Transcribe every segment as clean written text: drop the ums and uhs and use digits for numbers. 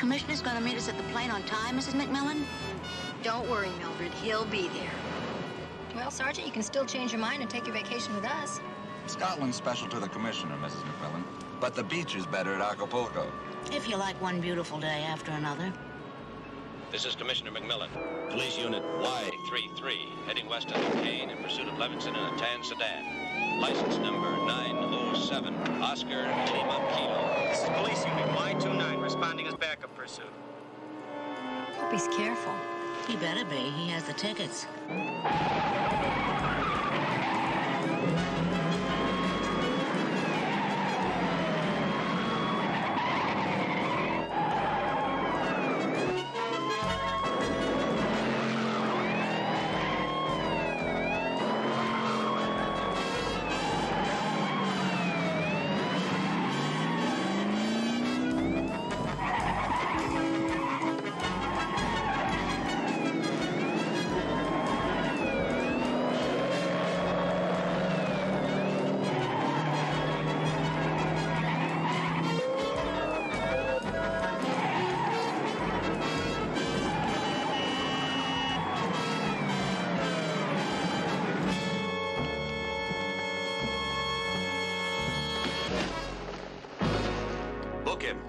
commissioner's going to meet us at the plane on time, Mrs. McMillan? Don't worry, Mildred. He'll be there. Well, Sergeant, you can still change your mind and take your vacation with us. Scotland's special to the commissioner, Mrs. McMillan. But the beach is better at Acapulco. If you like one beautiful day after another. This is Commissioner McMillan. Police Unit Y33, heading west on Duquesne in pursuit of Levinson in a tan sedan. License number 907, Oscar Lima Kilo. This is Police Unit Y29, responding as backup pursuit. Hope he's careful. He better be. He has the tickets. Book him.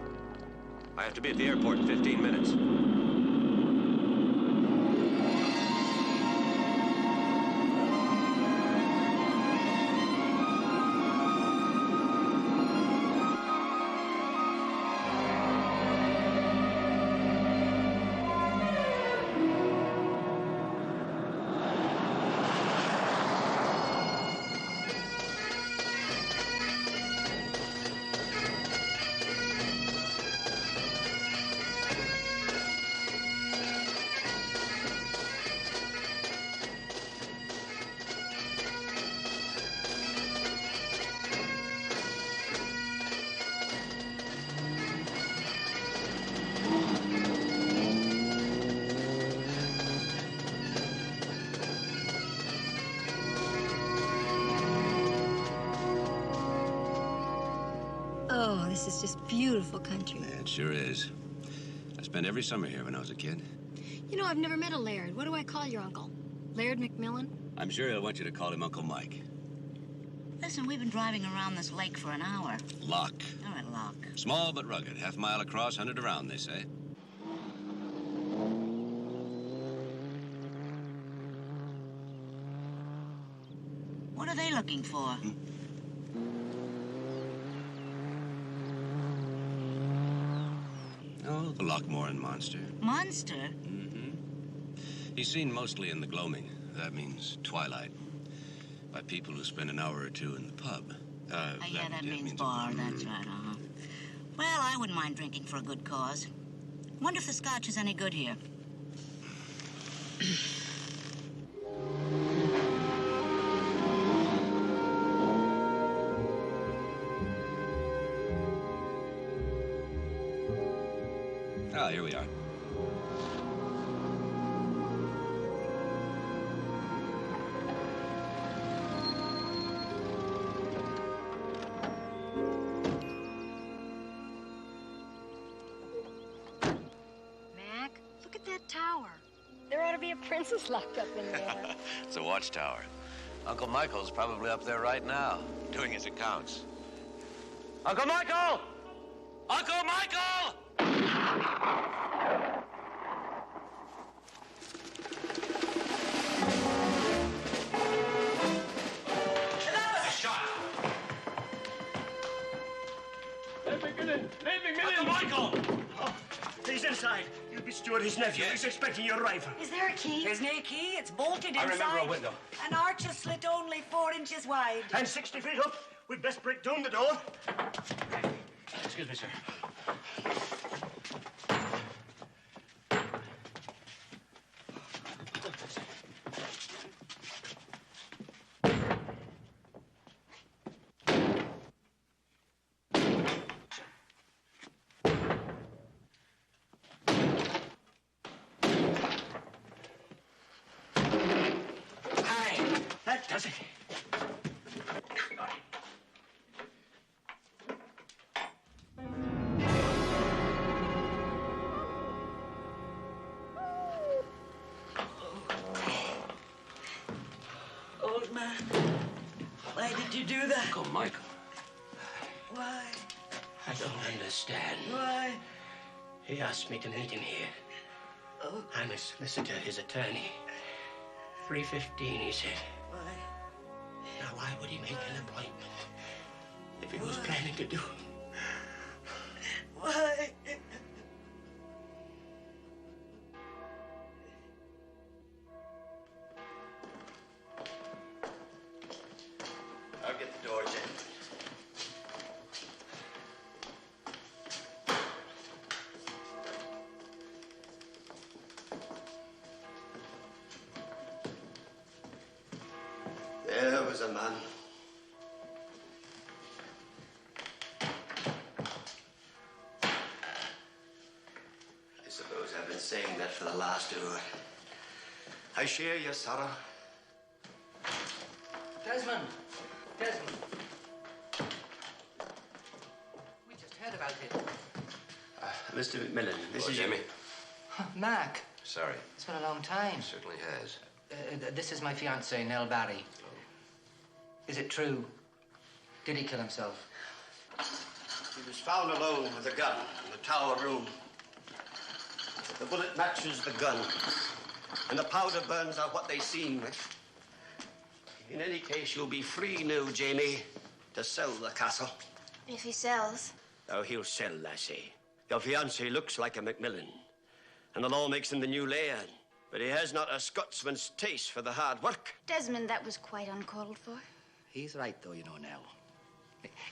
I have to be at the airport in 15 minutes. Oh, this is just beautiful country. Yeah, it sure is. I spent every summer here when I was a kid. You know, I've never met a Laird. What do I call your uncle? Laird McMillan? I'm sure he'll want you to call him Uncle Mike. Listen, we've been driving around this lake for an hour. Lock. All right, Lock. Small but rugged. Half mile across, 100 around, they say. What are they looking for? Oh, the Lochmoran monster. Monster? Mm-hmm. He's seen mostly in the gloaming. That means twilight. By people who spend an hour or two in the pub. Yeah, that means bar. That's right, uh-huh. Well, I wouldn't mind drinking for a good cause. Wonder if the scotch is any good here. Ah, here we are. Mac, look at that tower. There ought to be a princess locked up in there. It's a watchtower. Uncle Michael's probably up there right now, doing his accounts. Uncle Michael! Uncle Michael! Uncle Michael! Oh, he's inside. You'll be Stuart, his nephew. He's expecting your rifle. Is there a key? There's no key. It's bolted inside. I remember a window. An arch is slit only 4 inches wide. And 60 feet up. We'd best break down the door. Excuse me, sir. That does it. Why did you do that? Uncle Michael. Why? I don't understand. Why? He asked me to meet him here. Oh, I'm a solicitor, his attorney. 3:15, he said. why? Now, why would he make an appointment if he was planning to do it? Why? I'll get the doors in. There was a man. I suppose I've been saying that for the last hour. I share your sorrow. Desmond! Desmond! We just heard about it. Mr. McMillan, this is Jimmy. Mac, Sorry. it's been a long time. Certainly has. This is my fiancée, Nell Barry. Is it true? Did he kill himself? He was found alone with a gun in the tower room. The bullet matches the gun, and the powder burns out what they seem. In any case, you'll be free now, Jamie, to sell the castle. If he sells. Oh, he'll sell, lassie. Your fiancé looks like a McMillan, and the law makes him the new laird. But he has not a Scotsman's taste for the hard work. Desmond, that was quite uncalled for. He's right, though, you know, Nell.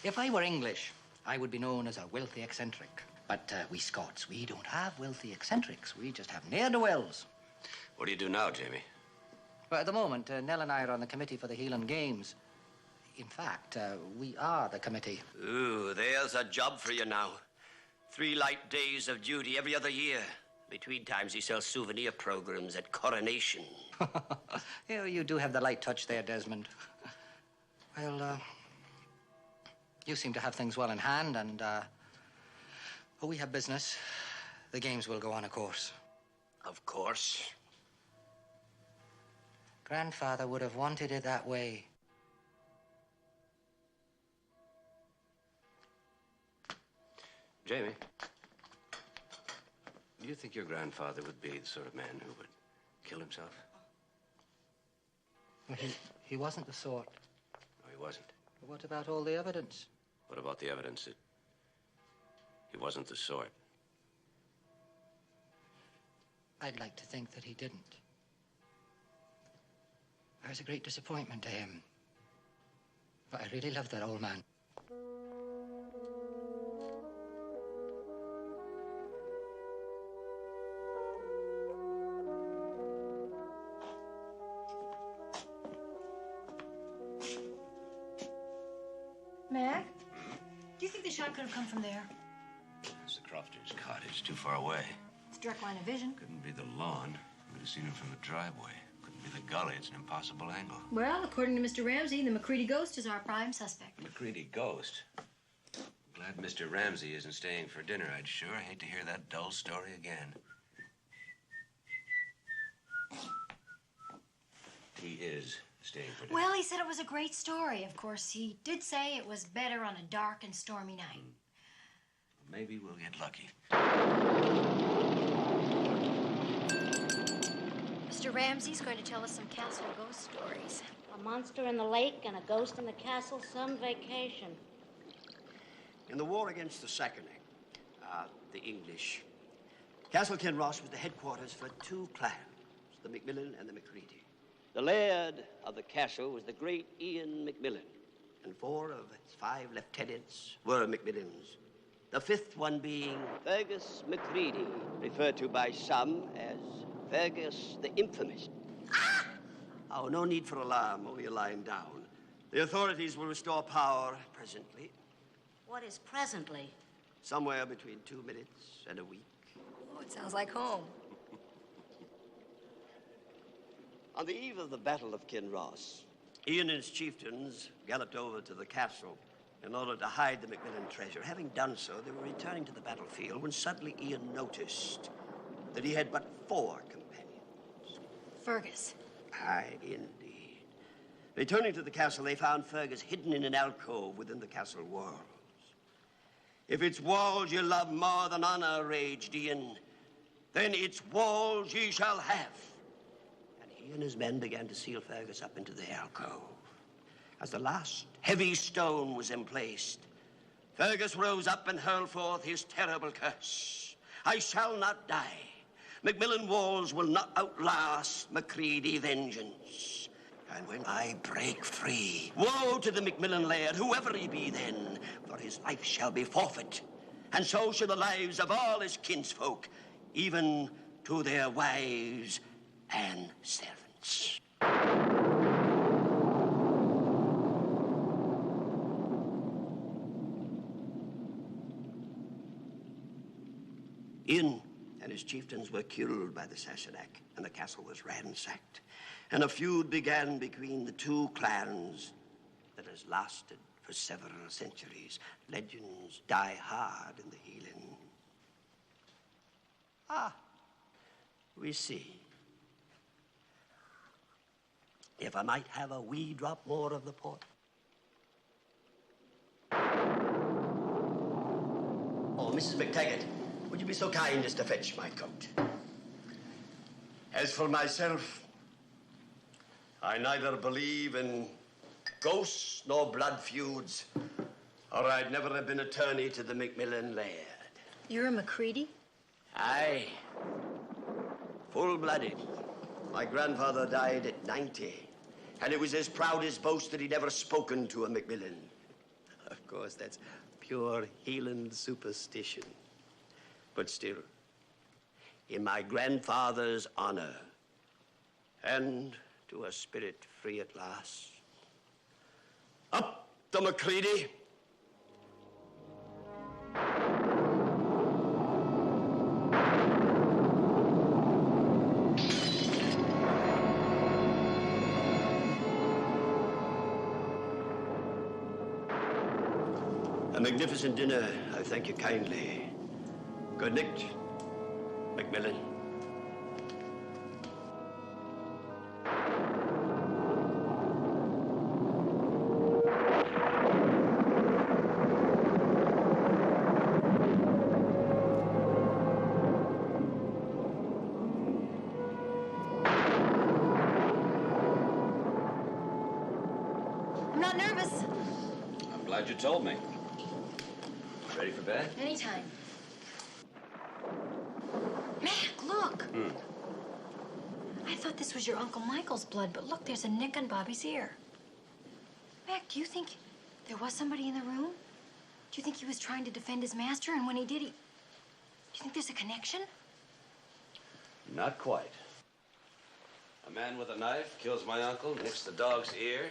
If I were English, I would be known as a wealthy eccentric. But we Scots, we don't have wealthy eccentrics. We just have ne'er-do-wells. What do you do now, Jamie? Well, at the moment, Nell and I are on the committee for the Heelan Games. In fact, we are the committee. Ooh, there's a job for you now. 3 light days of duty every other year. Between times, he sells souvenir programs at Coronation. Yeah, you do have the light touch there, Desmond. Well, you seem to have things well in hand, and, we have business. The games will go on, of course. Of course. Grandfather would have wanted it that way. Jamie, do you think your grandfather would be the sort of man who would kill himself? Well, he wasn't the sort. No, he wasn't. But what about all the evidence? What about the evidence that he wasn't the sort? I'd like to think that he didn't. I was a great disappointment to him. But I really loved that old man. Mac? Do you think the shot could have come from there? It's the Crofter's cottage, too far away. It's direct line of vision. Couldn't be the lawn. We'd have seen him from the driveway. Couldn't be the gully. It's an impossible angle. Well, according to Mr. Ramsey, the McCready ghost is our prime suspect. McCready ghost. Glad Mr. Ramsey isn't staying for dinner. I'd sure hate to hear that dull story again. He is staying for dinner. Well, he said it was a great story. Of course, he did say it was better on a dark and stormy night. Maybe we'll get lucky. Mr. Ramsey's going to tell us some castle ghost stories. A monster in the lake and a ghost in the castle, some vacation. In the war against the Sacconing, the English, Castle Kinross was the headquarters for 2 clans, the McMillan and the McCready. The laird of the castle was the great Ian McMillan, and 4 of its 5 lieutenants were McMillans. The 5th one being Fergus McCready, referred to by some as Fergus the Infamous. Ah! Oh, no need for alarm, only a lying down. The authorities will restore power presently. What is presently? Somewhere between 2 minutes and a week. Oh, it sounds like home. On the eve of the Battle of Kinross, Ian and his chieftains galloped over to the castle in order to hide the McMillan treasure. Having done so, they were returning to the battlefield when suddenly Ian noticed that he had but 4 companions. Fergus. Aye, indeed. Returning to the castle, they found Fergus hidden in an alcove within the castle walls. If its walls ye love more than honor, raged Ian, then its walls ye shall have. And he and his men began to seal Fergus up into the alcove. As the last heavy stone was emplaced, Fergus rose up and hurled forth his terrible curse. I shall not die. McMillan walls will not outlast Macready vengeance. And when I break free, woe to the McMillan laird, whoever he be then, for his life shall be forfeit. And so shall the lives of all his kinsfolk, even to their wives and servants. Ian and his chieftains were killed by the Sassenach, and the castle was ransacked. And a feud began between the two clans that has lasted for several centuries. Legends die hard in the Healing. Ah, we see. If I might have a wee drop more of the port. Oh, Mrs. McTaggart, would you be so kind as to fetch my coat? As for myself, I neither believe in ghosts nor blood feuds, or I'd never have been attorney to the McMillan laird. You're a Macready? Aye. Full-blooded. My grandfather died at 90, and it was his proudest boast that he'd ever spoken to a McMillan. Of course, that's pure Hieland superstition. But still, in my grandfather's honor, and to a spirit free at last, up the Macready. A magnificent dinner, I thank you kindly. Good night, McMillan. I'm not nervous. I'm glad you told me. Ready for bed? Anytime. Mac, look. I thought this was your Uncle Michael's blood, but look, there's a nick on Bobby's ear. Mac, do you think there was somebody in the room? Do you think he was trying to defend his master, and when he did, do you think there's a connection? Not quite. A man with a knife kills my uncle, nicks the dog's ear,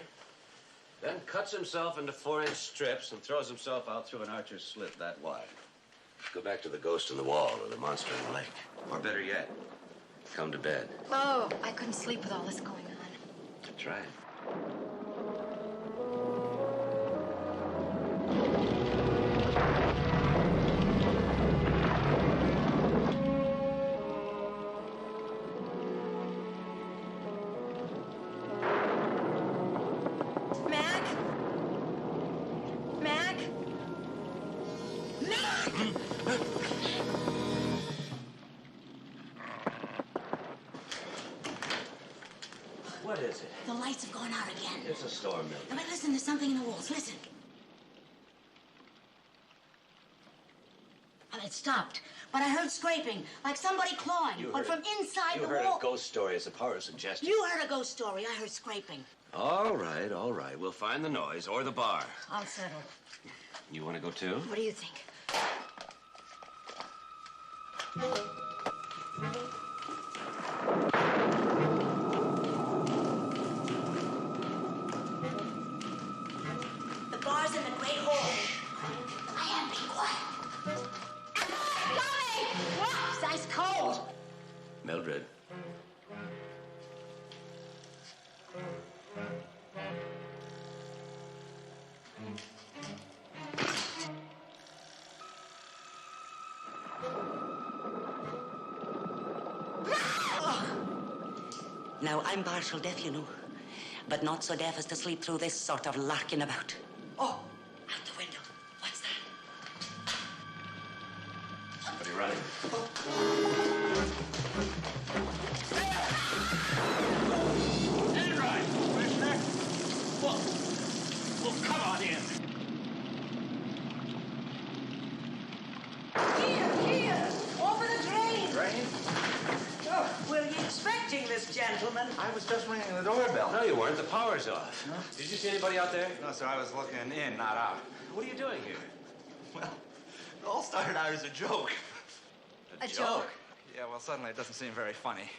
then cuts himself into 4-inch strips and throws himself out through an archer's slit that wide. Go back to the ghost in the wall or the monster in the lake. Or better yet, come to bed. Oh, I couldn't sleep with all this going on. Try it. Mac? Mac? Mac! What is it? The lights have gone out again. It's a storm, Mildred. Now, but listen, there's something in the walls. Listen. Oh, it stopped. But I heard scraping, like somebody clawing, but from inside the You heard wall. a ghost story as a horror suggestion. You heard a ghost story. I heard scraping. All right, all right. We'll find the noise or the bar. I'll settle. You want to go too? What do you think? The bar's in the great hall. I am. Be quiet. Tommy! It's ice cold. Mildred. Now, I'm partial deaf, you know. but not so deaf as to sleep through this sort of larking about. Oh, out the window. What's that? Somebody running. Enright! Prisoner! Well, come on in. Here! Over the drain! Drain? Oh, were you expecting this gentleman? I was just ringing the doorbell. No, you weren't. The power's off. No? Did you see anybody out there? No, sir, I was looking in, not out. What are you doing here? Well, it all started out as a joke. A joke? Yeah, well, suddenly it doesn't seem very funny.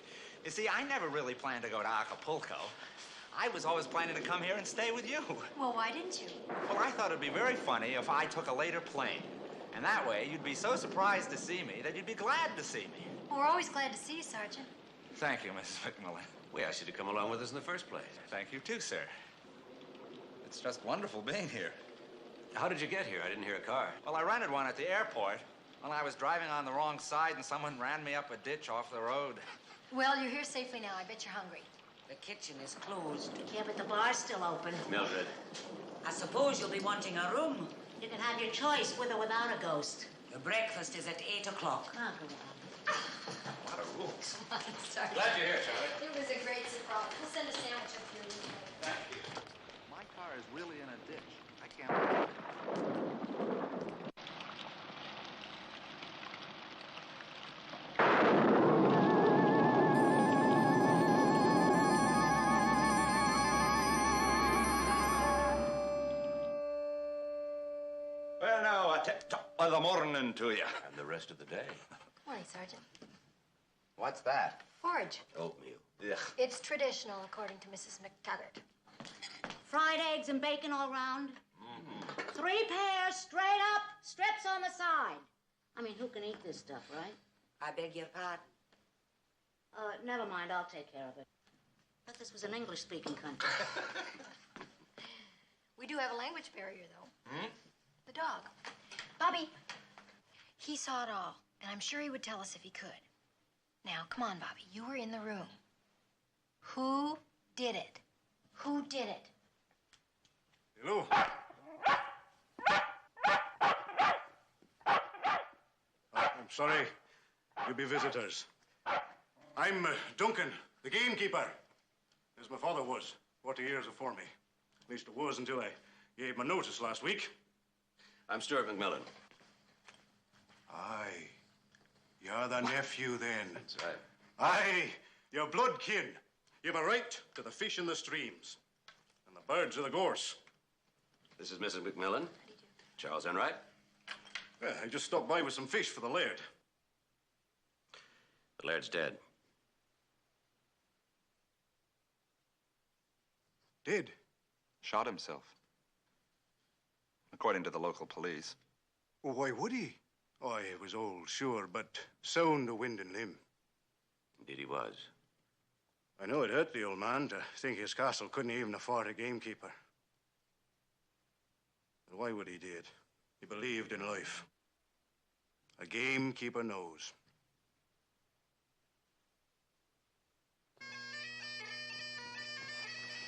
You see, I never really planned to go to Acapulco. I was always planning to come here and stay with you. Well, why didn't you? Well, I thought it'd be very funny if I took a later plane. And that way, you'd be so surprised to see me that you'd be glad to see me. Well, we're always glad to see you, Sergeant. Thank you, Mrs. McMillan. We asked you to come along with us in the first place. Thank you, too, sir. It's just wonderful being here. How did you get here? I didn't hear a car. Well, I rented one at the airport. Well, I was driving on the wrong side and someone ran me up a ditch off the road. Well, you're here safely now. I bet you're hungry. The kitchen is closed. Yeah, but the bar's still open. Mildred. I suppose you'll be wanting a room. You can have your choice with or without a ghost. Your breakfast is at 8 o'clock. Oh, go on. What a rules. Come on, Sergeant. Glad you're here, Charlie. It was a great surprise. We'll send a sandwich up here. Thank you. My car is really in a ditch. I can't... Well, now, top of the morning to you. And the rest of the day. Morning, Sergeant. What's that? Porridge. Oatmeal. Ugh. It's traditional, according to Mrs. McTaggart. Fried eggs and bacon all round. 3 pairs straight up, strips on the side. I mean, who can eat this stuff, right? I beg your pardon. Never mind, I'll take care of it. I thought this was an English-speaking country. We do have a language barrier, though. The dog. Bobby, he saw it all, and I'm sure he would tell us if he could. Now, come on, Bobby. You were in the room. Who did it? Who did it? Hello. I'm sorry. You'll be visitors. I'm Duncan, the gamekeeper, as my father was 40 years before me. At least it was until I gave my notice last week. I'm Stuart McMillan. Aye. You're the nephew, then. That's right. Aye. You're blood kin. You've a right to the fish in the streams and the birds of the gorse. This is Mrs. McMillan. Charles Enright. Well, I just stopped by with some fish for the laird. The laird's dead. Dead? Shot himself. According to the local police. Well, why would he? Oh, he was old, sure, but sound of wind and limb. Indeed he was. I know it hurt the old man to think his castle couldn't even afford a gamekeeper. But why would he do it? He believed in life. A gamekeeper knows.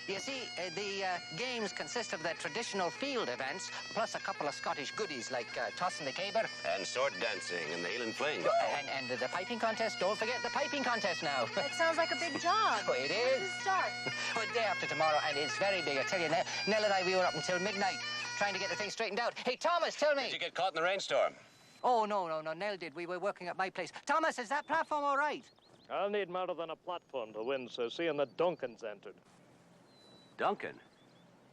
You see, the games consist of the traditional field events, plus a couple of Scottish goodies like tossing the caber. And sword dancing and the Highland fling. And the piping contest. Don't forget the piping contest now. That sounds like a big job. Oh, it When is. does it start? Well, day after tomorrow, and it's very big. I tell you, Nell and I, we were up until midnight trying to get the thing straightened out. Hey, Thomas, tell me. Did you get caught in the rainstorm? Oh, no, Nell did. We were working at my place. Thomas, is that platform all right? I'll need more than a platform to win, so seeing the Duncans entered. Duncan?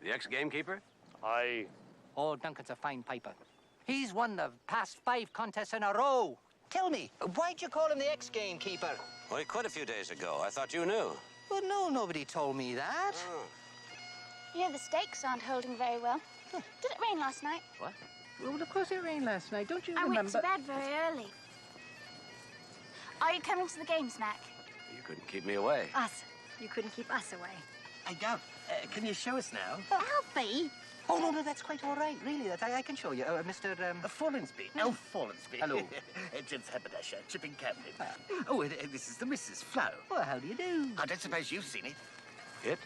The ex-gamekeeper? Aye. Oh, Duncan's a fine piper. He's won the past 5 contests in a row. Tell me, why'd you call him the ex-gamekeeper? Well, he quit a few days ago. I thought you knew. Well, no, nobody told me that. Oh. You know, the stakes aren't holding very well. Did it rain last night? What? Well, of course it rained last night. Don't you I remember? went to bed very early. Are you coming to the games, Mac? You couldn't keep me away. Us. You couldn't keep us away. Hey, Gov, can you show us now? Alfie! Oh, no, that's quite all right, really. I can show you. Mr. Follinsby. Elf Follinsby. Hello. James Haberdasher, chipping cabinet. Oh, this is the Mrs. Flo. Well, how do you do? I don't suppose you've seen it. It?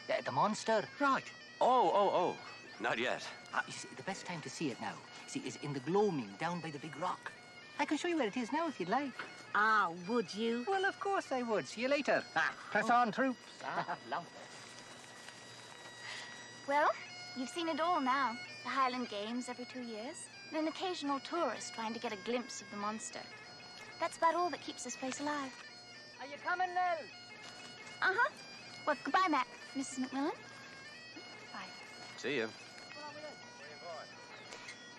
The monster. Right. Oh. Not yet. You see, the best time to see it now, is in the gloaming down by the big rock. I can show you where it is now if you'd like. Ah, would you? Well, of course I would. See you later. Press on, troops. Long. Well, you've seen it all now. The Highland Games every 2 years, and an occasional tourist trying to get a glimpse of the monster. That's about all that keeps this place alive. Are you coming, Nell? Uh-huh. Well, goodbye, Mac, Mrs. McMillan. Bye. See you.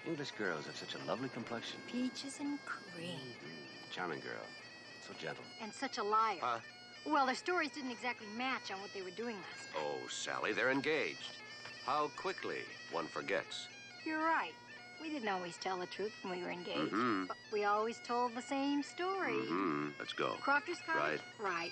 English girls have such a lovely complexion. Peaches and cream. Charming girl. So gentle. And such a liar. Huh? Well, their stories didn't exactly match on what they were doing last night. Oh, Sally, they're engaged. How quickly one forgets. You're right. We didn't always tell the truth when we were engaged. Mm-hmm. But we always told the same story. Mm-hmm. Let's go. Crofter's Cottage? Right. Right.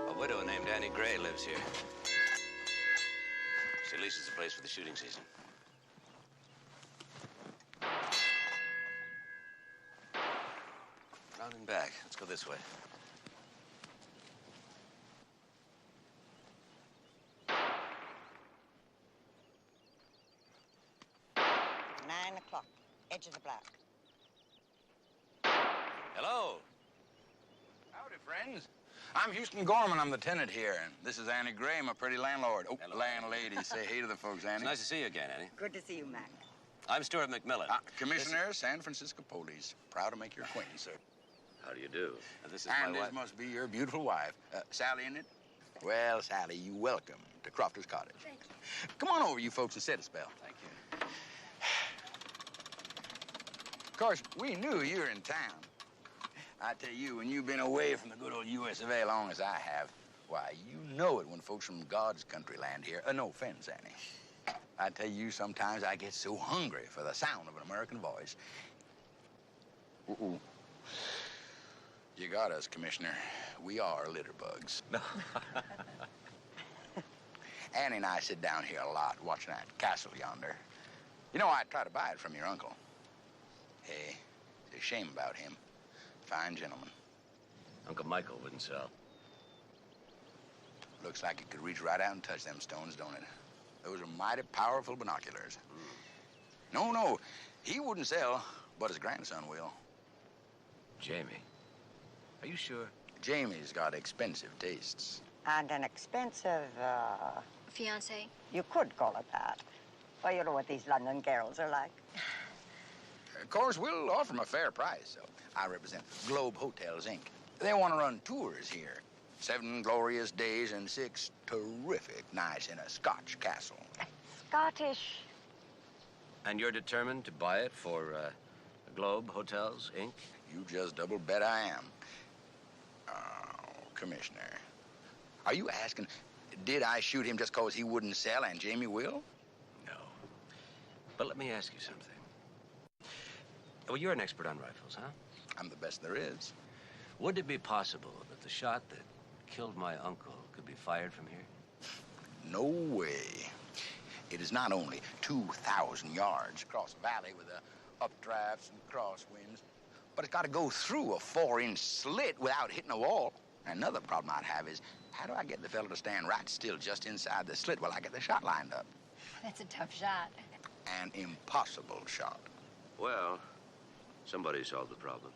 A widow named Annie Gray lives here. She leases the place for the shooting season. Round and back. Let's go this way. Nine o'clock. Edge of the block. Hello. Howdy, friends. I'm Houston Gorman. I'm the tenant here, and this is Annie Gray, my pretty landlord. Oh, hello. Landlady. Say hey to the folks, Annie. It's nice to see you again, Annie. Good to see you, Mac. I'm Stuart McMillan. Commissioner, San Francisco Police. Proud to make your acquaintance, sir. How do you do? This is And my this wife. must be your beautiful wife. Sally, isn't it? Well, Sally, you welcome to Crofter's Cottage. Thank you. Come on over, you folks, and sit a spell. Thank you. Of course, we knew you were in town. I tell you, when you've been away from the good old U.S. of A. long as I have, why, you know it when folks from God's country land here. No offense, Annie. I tell you, sometimes I get so hungry for the sound of an American voice. Uh-oh. You got us, Commissioner. We are litter bugs. No. Annie and I sit down here a lot watching that castle yonder. You know, I try to buy it from your uncle. Hey, it's a shame about him. Fine gentleman. Uncle Michael wouldn't sell. Looks like he could reach right out and touch them stones, don't it? Those are mighty powerful binoculars. No, he wouldn't sell, but his grandson will. Jamie. Are you sure? Jamie's got expensive tastes. And an expensive, Fiancé? you could call it that. Well, you know what these London girls are like. Of course, we'll offer him a fair price. So I represent Globe Hotels, Inc. They want to run tours here. 7 glorious days and 6 terrific nights in a Scotch castle. Scottish. And you're determined to buy it for Globe Hotels, Inc.? You just double bet I am. Oh, Commissioner. Are you asking, did I shoot him just because he wouldn't sell and Jamie will? No. But let me ask you something. Well, you're an expert on rifles, huh? I'm the best there is. Would it be possible that the shot that killed my uncle could be fired from here? No way. It is not only 2,000 yards across the valley with the updrafts and crosswinds, but it's got to go through a 4-inch slit without hitting a wall. Another problem I'd have is, how do I get the fellow to stand right still just inside the slit while I get the shot lined up? That's a tough shot. An impossible shot. Well, somebody solved the problem.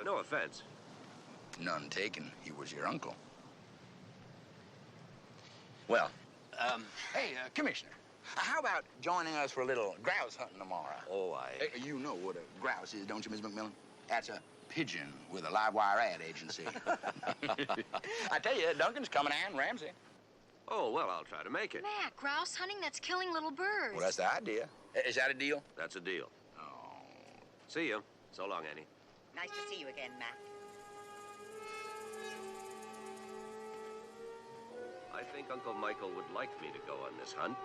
No offense. None taken. He was your uncle. Well, Hey, Commissioner, how about joining us for a little grouse hunting tomorrow? Oh, You know what a grouse is, don't you, Miss McMillan? That's a pigeon with a live wire ad agency. I tell you, Duncan's coming and Ramsey. Oh, well, I'll try to make it. Mac, grouse hunting, that's killing little birds. Well, that's the idea. Is that a deal? That's a deal. Oh. See you. So long, Annie. Nice to see you again, Mac. I think Uncle Michael would like me to go on this hunt.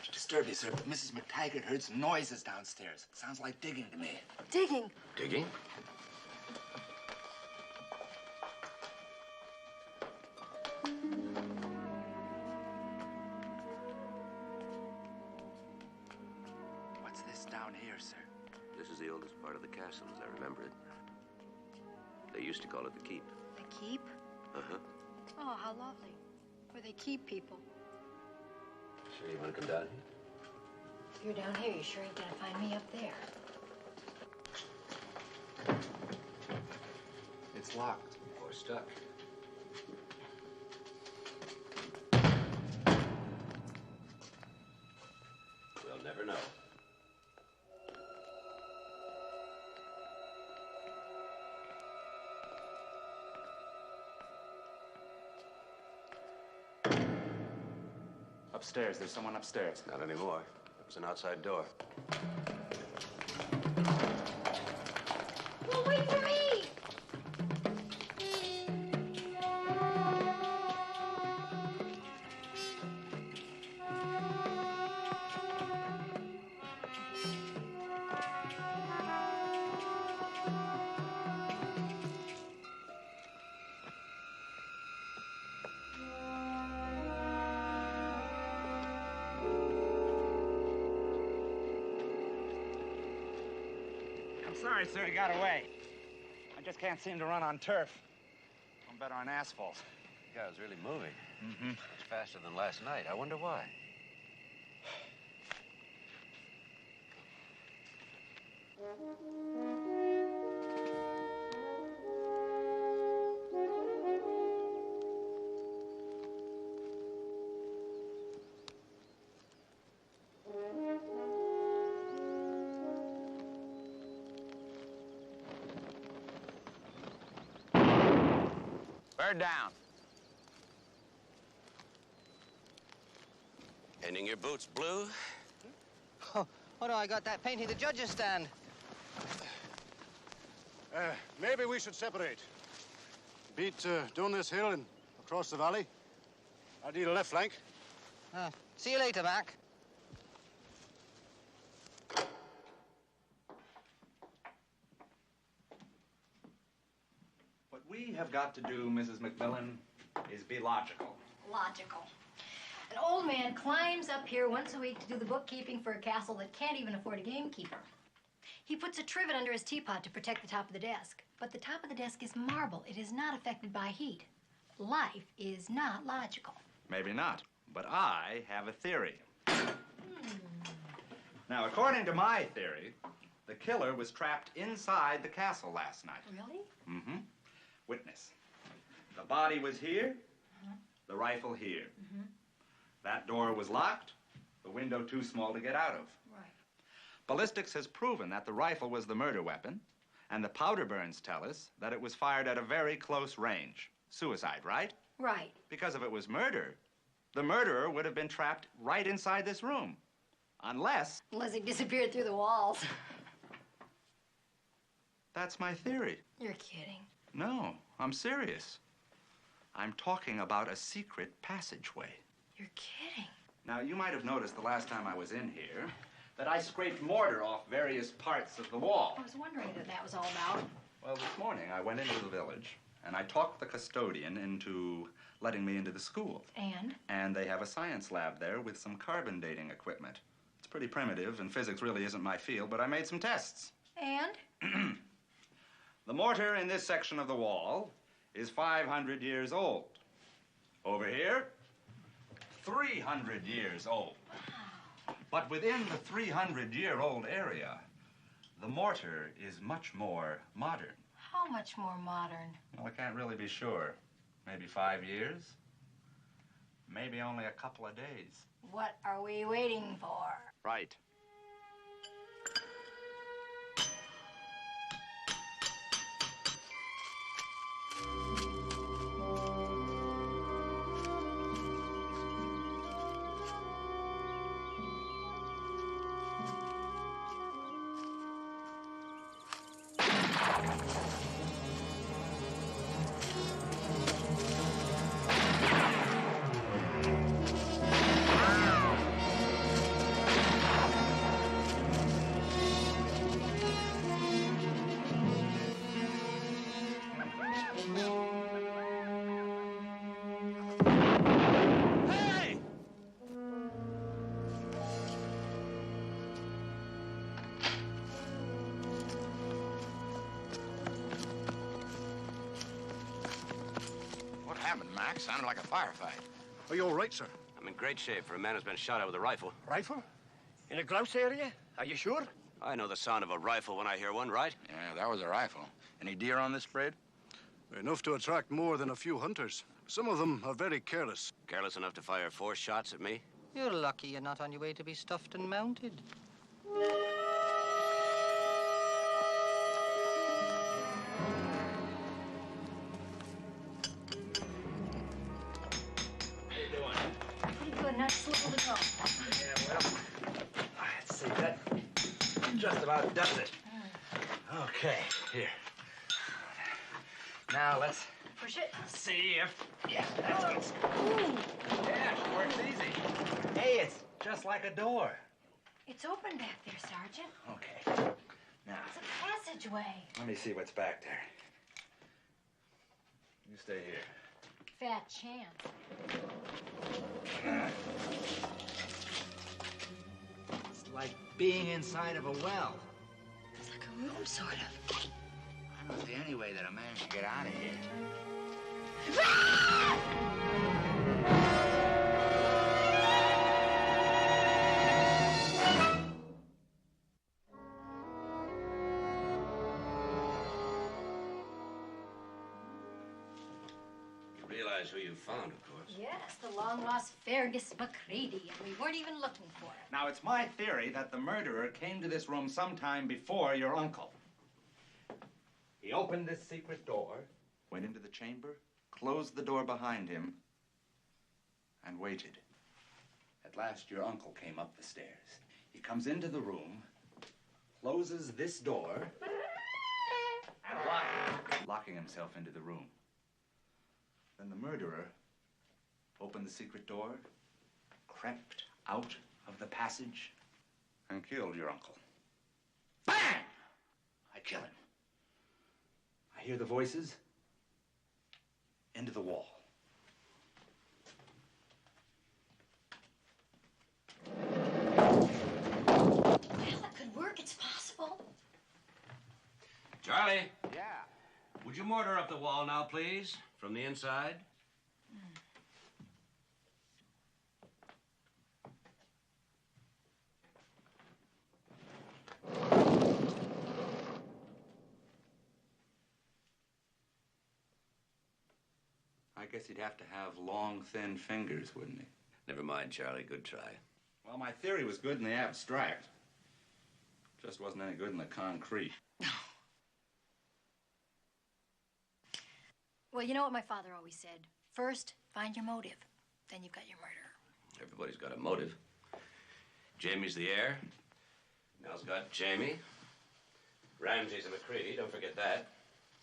to disturb you, sir, but Mrs. McTaggart heard some noises downstairs. Sounds like digging to me. Digging? Digging? What's this down here, sir? This is the oldest part of the castle, as I remember it. They used to call it the keep. The keep? Uh-huh. Oh, how lovely. Where they keep people. Sure you want to come down here? If you're down here, you sure ain't gonna find me up there. It's locked. Or stuck. We'll never know. Upstairs. There's someone upstairs. Not anymore. It was an outside door. Well, wait for me! Sorry, sir, he got away. I just can't seem to run on turf. I'm better on asphalt. The guy was really moving. Mm-hmm. It's faster than last night. I wonder why. Bird down. Painting your boots blue? Oh no, I got that painting the judges stand. Maybe we should separate. Beat down this hill and across the valley. I'll do the left flank. See you later, Mac. What we have got to do, Mrs. McMillan, is be logical. Logical. An old man climbs up here once a week to do the bookkeeping for a castle that can't even afford a gamekeeper. He puts a trivet under his teapot to protect the top of the desk. But the top of the desk is marble. It is not affected by heat. Life is not logical. Maybe not, but I have a theory. Now, according to my theory, the killer was trapped inside the castle last night. Really? Mm-hmm. Witness. The body was here, the rifle here. That door was locked, the window too small to get out of. Right. Ballistics has proven that the rifle was the murder weapon, and the powder burns tell us that it was fired at a very close range. Suicide, right? Right. Because if it was murder, the murderer would have been trapped right inside this room. Unless he disappeared through the walls. That's my theory. You're kidding. No, I'm serious. I'm talking about a secret passageway. You're kidding. Now, you might have noticed the last time I was in here that I scraped mortar off various parts of the wall. I was wondering what that was all about. Well, this morning I went into the village and I talked the custodian into letting me into the school. And? And they have a science lab there with some carbon dating equipment. It's pretty primitive and physics really isn't my field, but I made some tests. And? The mortar in this section of the wall is 500 years old. Over here, 300 years old. Wow. But within the 300-year-old area, the mortar is much more modern. How much more modern? Well, I can't really be sure. Maybe 5 years? Maybe only a couple of days. What are we waiting for? Right. happened, Mac? Sounded like a firefight. Are you all right, sir? I'm in great shape for a man who's been shot at with a rifle. Rifle? In a grouse area? Are you sure? I know the sound of a rifle when I hear one, right? Yeah, that was a rifle. Any deer on this parade? Enough to attract more than a few hunters. Some of them are very careless. Careless enough to fire 4 shots at me? You're lucky you're not on your way to be stuffed and mounted. Pretty good, not slow to go. Yeah, well, let's see, that just about does it. Okay, here. Now let's Push it. see if... Yeah, that's good. Yeah, works easy. Hey, it's just like a door. It's open back there, Sergeant. Okay. Now, It's a passageway. let me see what's back there. You stay here. Fat chance. It's like being inside of a well. It's like a room, sort of. I don't see any way that a man can get out of here. You realize who you found, of course. Yes, the long-lost Fergus McCready, and we weren't even looking for him. Now, it's my theory that the murderer came to this room sometime before your uncle. He opened this secret door, went into the chamber, closed the door behind him, and waited. At last, your uncle came up the stairs. He comes into the room, closes this door, and locking himself into the room. Then the murderer opened the secret door, crept out of the passage, and killed your uncle. Bang! I kill him. I hear the voices. Into the wall. Well, it could work. It's possible. Charlie, Yeah. would you mortar up the wall now, please? From the inside? I guess he'd have to have long, thin fingers, wouldn't he? Never mind, Charlie. Good try. Well, my theory was good in the abstract. Just wasn't any good in the concrete. Well, you know what my father always said. First, find your motive. Then you've got your murderer. Everybody's got a motive. Jamie's the heir. Nell's got Jamie. Ramsey's a McCready, don't forget that.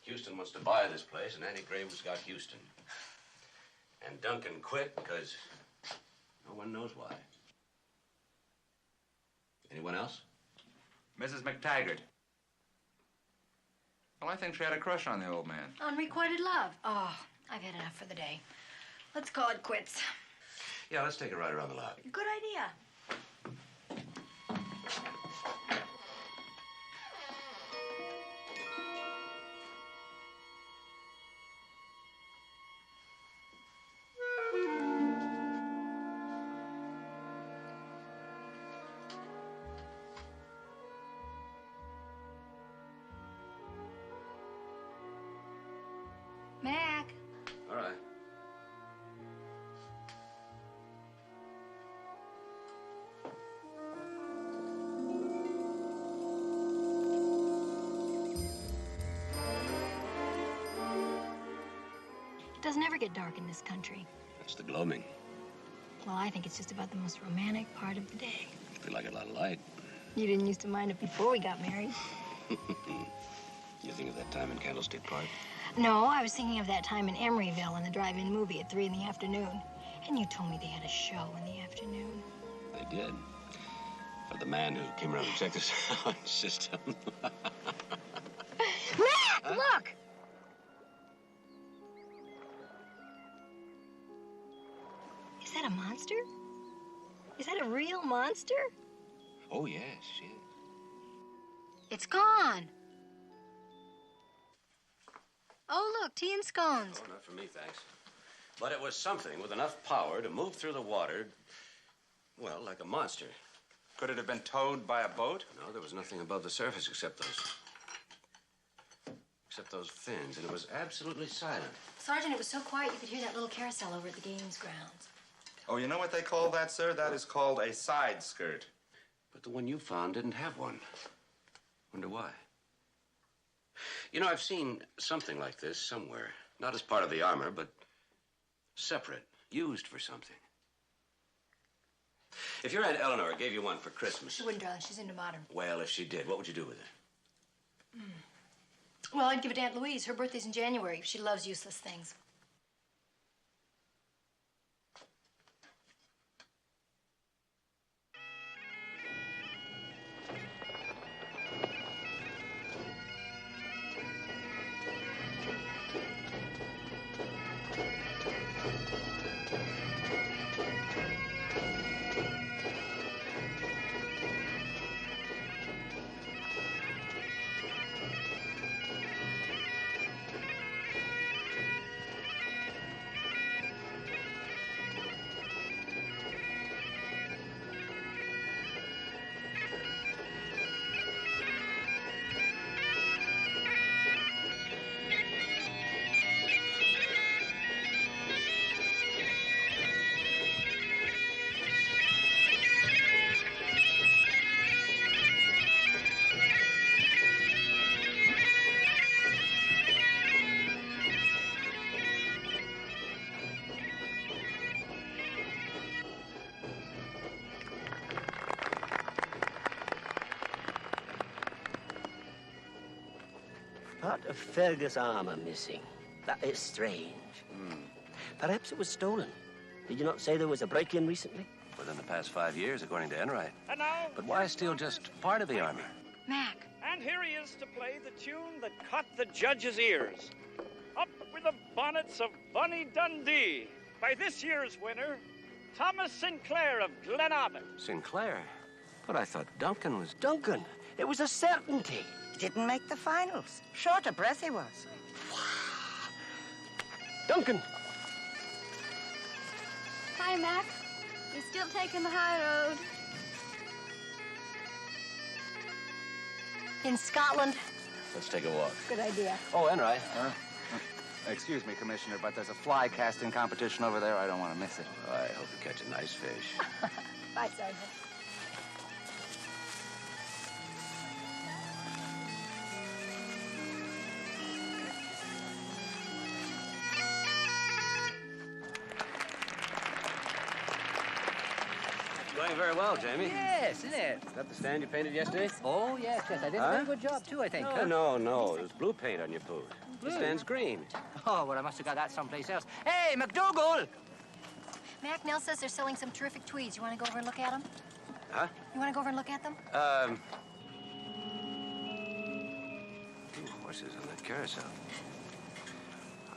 Houston wants to buy this place, and Annie Graham's got Houston. And Duncan quit because no one knows why. Anyone else? Mrs. McTaggart. Well, I think she had a crush on the old man. Unrequited love. Oh, I've had enough for the day. Let's call it quits. Yeah, let's take a ride around the lobby. Good idea. Mac. All right. It doesn't ever get dark in this country. That's the gloaming. Well, I think it's just about the most romantic part of the day. We like a lot of light. You didn't used to mind it before we got married. You think of that time in Candlestick Park? No, I was thinking of that time in Emeryville in the drive-in movie at 3 in the afternoon. And you told me they had a show in the afternoon. They did. For the man who came around to check the sound system. Mac, look! Is that a monster? Is that a real monster? Oh, yes, yes. It's gone. Oh, look, tea and scones. Oh, not for me, thanks. But it was something with enough power to move through the water, well, like a monster. Could it have been towed by a boat? No, there was nothing above the surface except those fins, and it was absolutely silent. Sergeant, it was so quiet you could hear that little carousel over at the games grounds. Oh, you know what they call that, sir? That is called a side skirt. But the one you found didn't have one. Wonder why? You know, I've seen something like this somewhere. Not as part of the armor, but separate, used for something. If your Aunt Eleanor gave you one for Christmas... She wouldn't, darling. She's into modern. Well, if she did, what would you do with it? Well, I'd give it to Aunt Louise. Her birthday's in January. She loves useless things. Part of Fergus' armor missing. That is strange. Perhaps it was stolen. Did you not say there was a break-in recently? Within the past 5 years, according to Enright. And now... But why steal just part of the armor? Mac. And here he is to play the tune that caught the judge's ears. Up with the bonnets of Bonnie Dundee by this year's winner, Thomas Sinclair of Glenabbin. Sinclair? But I thought Duncan was... Duncan! It was a certainty. Didn't make the finals. Short of breath he was. Duncan! Hi, Mac. You're still taking the high road. In Scotland. Let's take a walk. Good idea. Oh, Enright. Excuse me, Commissioner, but there's a fly casting competition over there. I don't want to miss it. I hope you catch a nice fish. Bye, Sergeant. Going very well, Jamie. Yes, isn't it? Is that the stand you painted yesterday? Oh, yes. I did a very good job, too, I think. No. It was blue paint on your boot. The stand's green. Oh, well, I must have got that someplace else. Hey, McDougal! Mac, Nell says they're selling some terrific tweeds. You want to go over and look at them? Huh? You want to go over and look at them? 2 horses on that carousel.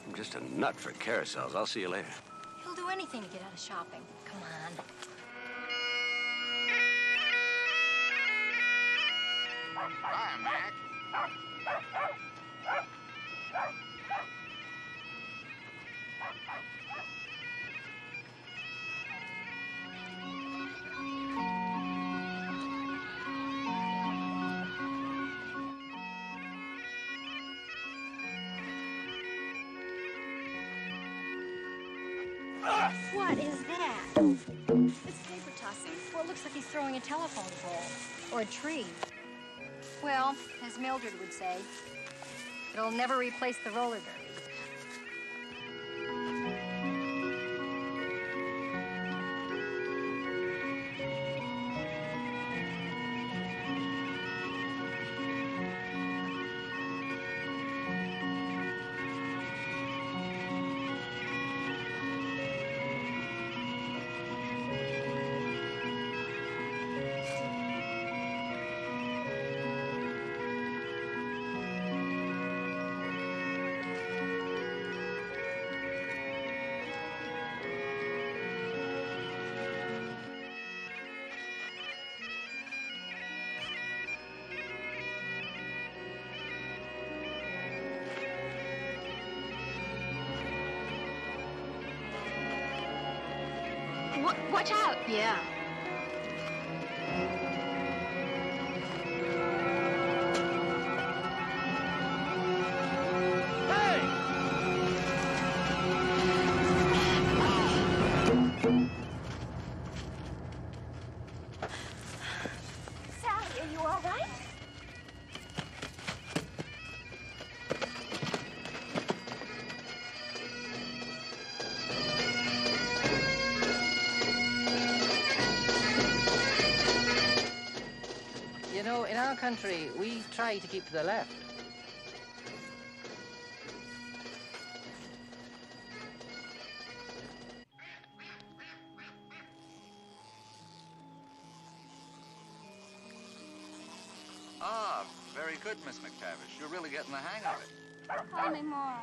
I'm just a nut for carousels. I'll see you later. He'll do anything to get out of shopping. Come on. Bye, Mac. What is that? It's paper tossing. Well, it looks like he's throwing a telephone pole. Or a tree. Well, as Mildred would say, it'll never replace the roller derby. Watch out! Yeah. Sally, are you all right? You know, in our country, we try to keep to the left. Ah, very good, Miss McTavish. You're really getting the hang of it. Call me Mora.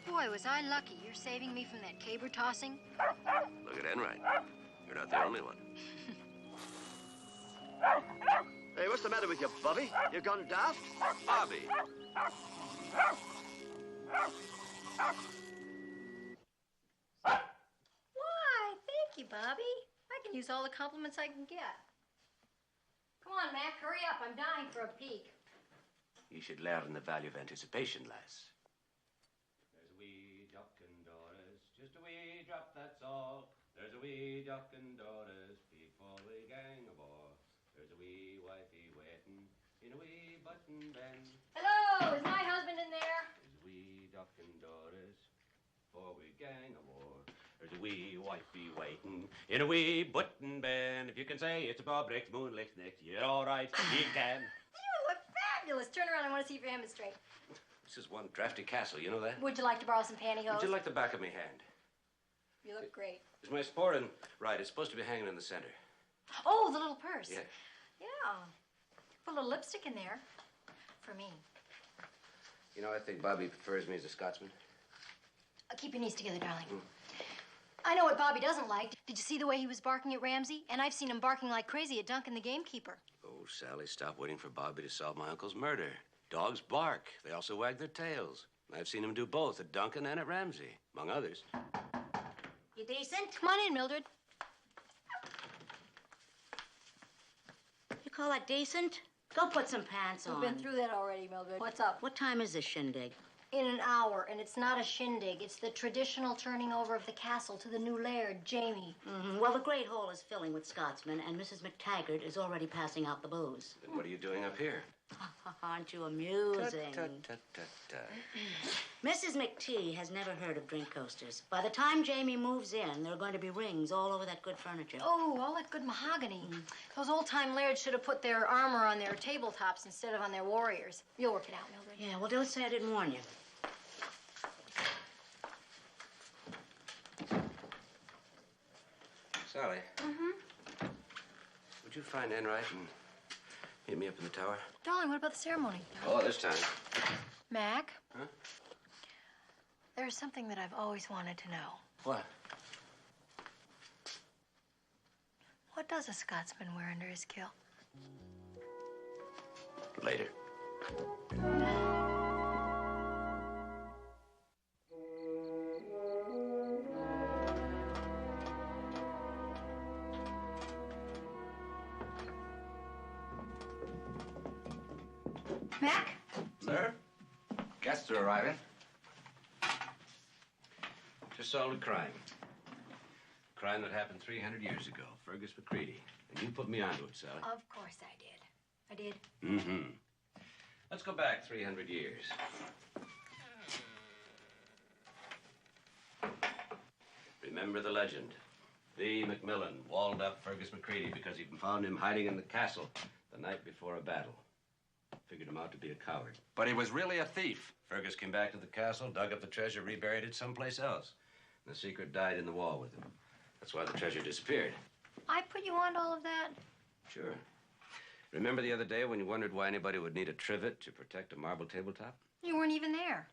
Boy, was I lucky. You're saving me from that caber tossing. Look at Enright. You're not the only one. Hey, what's the matter with you, Bobby? You gone daft? Bobby. Why, thank you, Bobby. I can use all the compliments I can get. Come on, Mac, hurry up. I'm dying for a peek. You should learn the value of anticipation, lass. There's a wee duck in Doris, just a wee drop, that's all. There's a wee duck in Doris, before we gang aboard. There's a wee wifey waiting in a wee button bend. Hello, is my husband in there? There's a wee duck in Doris, before we gang aboard. There's a wee wifey waiting in a wee button bend. If you can say it's a bob breaks moonlight next, you're all right, you can. You look fabulous. Turn around. I want to see if your hem is straight. This is one drafty castle, you know that? Would you like to borrow some pantyhose? Would you like the back of me hand? You look great. Is my sporran right? It's supposed to be hanging in the center. Oh, the little purse. Yeah. Yeah. Put a little lipstick in there. For me. You know, I think Bobby prefers me as a Scotsman. Keep your knees together, darling. I know what Bobby doesn't like. Did you see the way he was barking at Ramsey? And I've seen him barking like crazy at Duncan, the gamekeeper. Oh, Sally, stop waiting for Bobby to solve my uncle's murder. Dogs bark. They also wag their tails. I've seen him do both at Duncan and at Ramsey, among others. You decent? Come on in, Mildred. You call that decent? Go put some pants on. We've been through that already, Mildred. What's up? What time is this shindig? In an hour, and it's not a shindig. It's the traditional turning over of the castle to the new laird, Jamie. Mm-hmm. Well, the Great Hall is filling with Scotsmen, and Mrs. McTaggart is already passing out the booze. Then what are you doing up here? Aren't you amusing? Tut. Mrs. McT has never heard of drink coasters. By the time Jamie moves in, there are going to be rings all over that good furniture. Oh, all that good mahogany. Those old-time lairds should have put their armor on their tabletops instead of on their warriors. You'll work it out, Mildred. Yeah, well, don't say I didn't warn you. Sally. Would you find Enright and meet me up in the tower? Darling, what about the ceremony? Oh, this time. Mac? Huh? There's something that I've always wanted to know. What? What does a Scotsman wear under his kilt? Later. Mac? Sir? Guests are arriving. Just solved a crime. A crime that happened 300 years ago. Fergus McCready. And you put me onto it, Sally. Of course I did. I did. Mm-hmm. Let's go back 300 years. Remember the legend. The McMillan walled up Fergus McCready because he'd found him hiding in the castle the night before a battle. Figured him out to be a coward. But he was really a thief. Fergus came back to the castle, dug up the treasure, reburied it someplace else. And the secret died in the wall with him. That's why the treasure disappeared. I put you on to all of that? Sure. Remember the other day when you wondered why anybody would need a trivet to protect a marble tabletop? You weren't even there.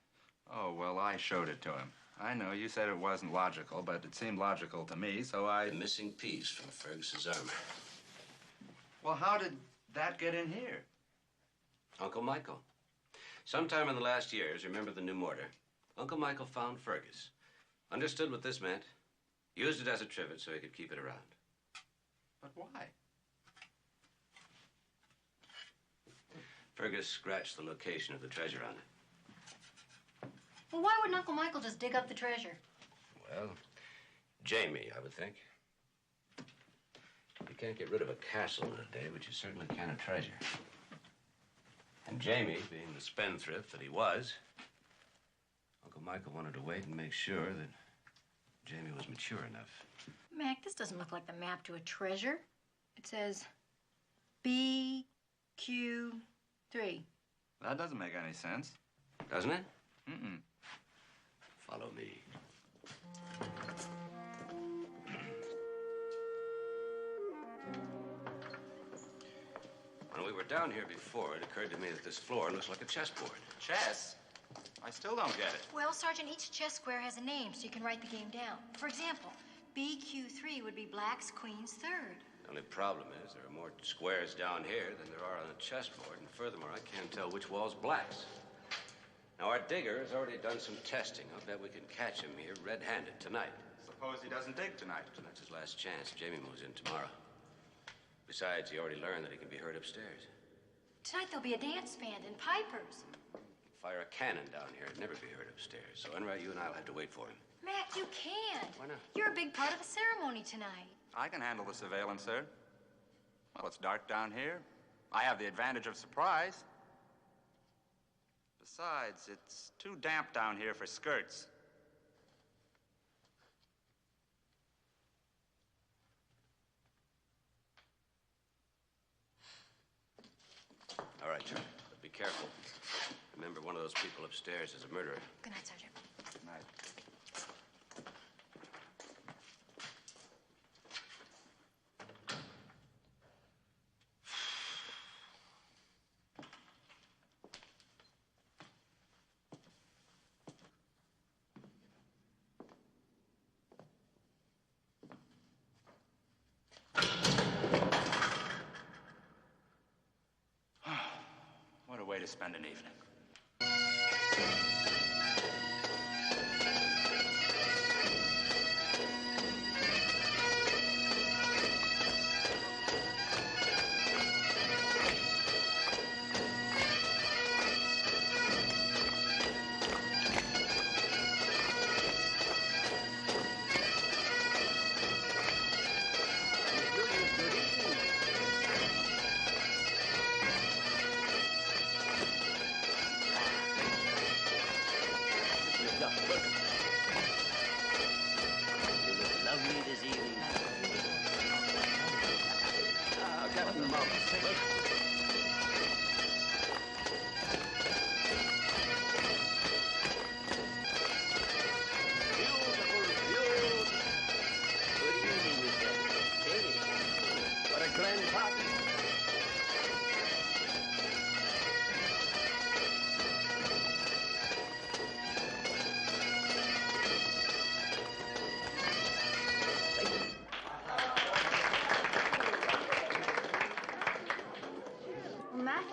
Oh, well, I showed it to him. I know you said it wasn't logical, but it seemed logical to me, so I... The missing piece from Fergus's armor. Well, how did that get in here? Uncle Michael. Sometime in the last years, remember the new mortar? Uncle Michael found Fergus. Understood what this meant. Used it as a trivet so he could keep it around. But why? Fergus scratched the location of the treasure on it. Well, why wouldn't Uncle Michael just dig up the treasure? Well, Jamie, I would think. You can't get rid of a castle in a day, but you certainly can a treasure. And Jamie, being the spendthrift that he was, Uncle Michael wanted to wait and make sure that Jamie was mature enough. Mac, this doesn't look like the map to a treasure. It says BQ3. That doesn't make any sense. Doesn't it? Mm-mm. Follow me. When we were down here before, it occurred to me that this floor looks like a chessboard. Chess? I still don't get it. Well, Sergeant, each chess square has a name, so you can write the game down. For example, BQ3 would be black's queen's third. The only problem is there are more squares down here than there are on the chessboard, and furthermore, I can't tell which wall's black's. Now, our digger has already done some testing. I'll bet we can catch him here red-handed tonight. Suppose he doesn't dig tonight. That's his last chance. Jamie moves in tomorrow. Besides, he already learned that he can be heard upstairs. Tonight there'll be a dance band and pipers. Fire a cannon down here, it'd never be heard upstairs. So, Enright, you and I'll have to wait for him. Mac, you can't. Why not? You're a big part of the ceremony tonight. I can handle the surveillance, sir. Well, it's dark down here. I have the advantage of surprise. Besides, it's too damp down here for skirts. All right, Charlie, but be careful. Remember, one of those people upstairs is a murderer. Good night, Sergeant. Good night. What a way to spend an evening.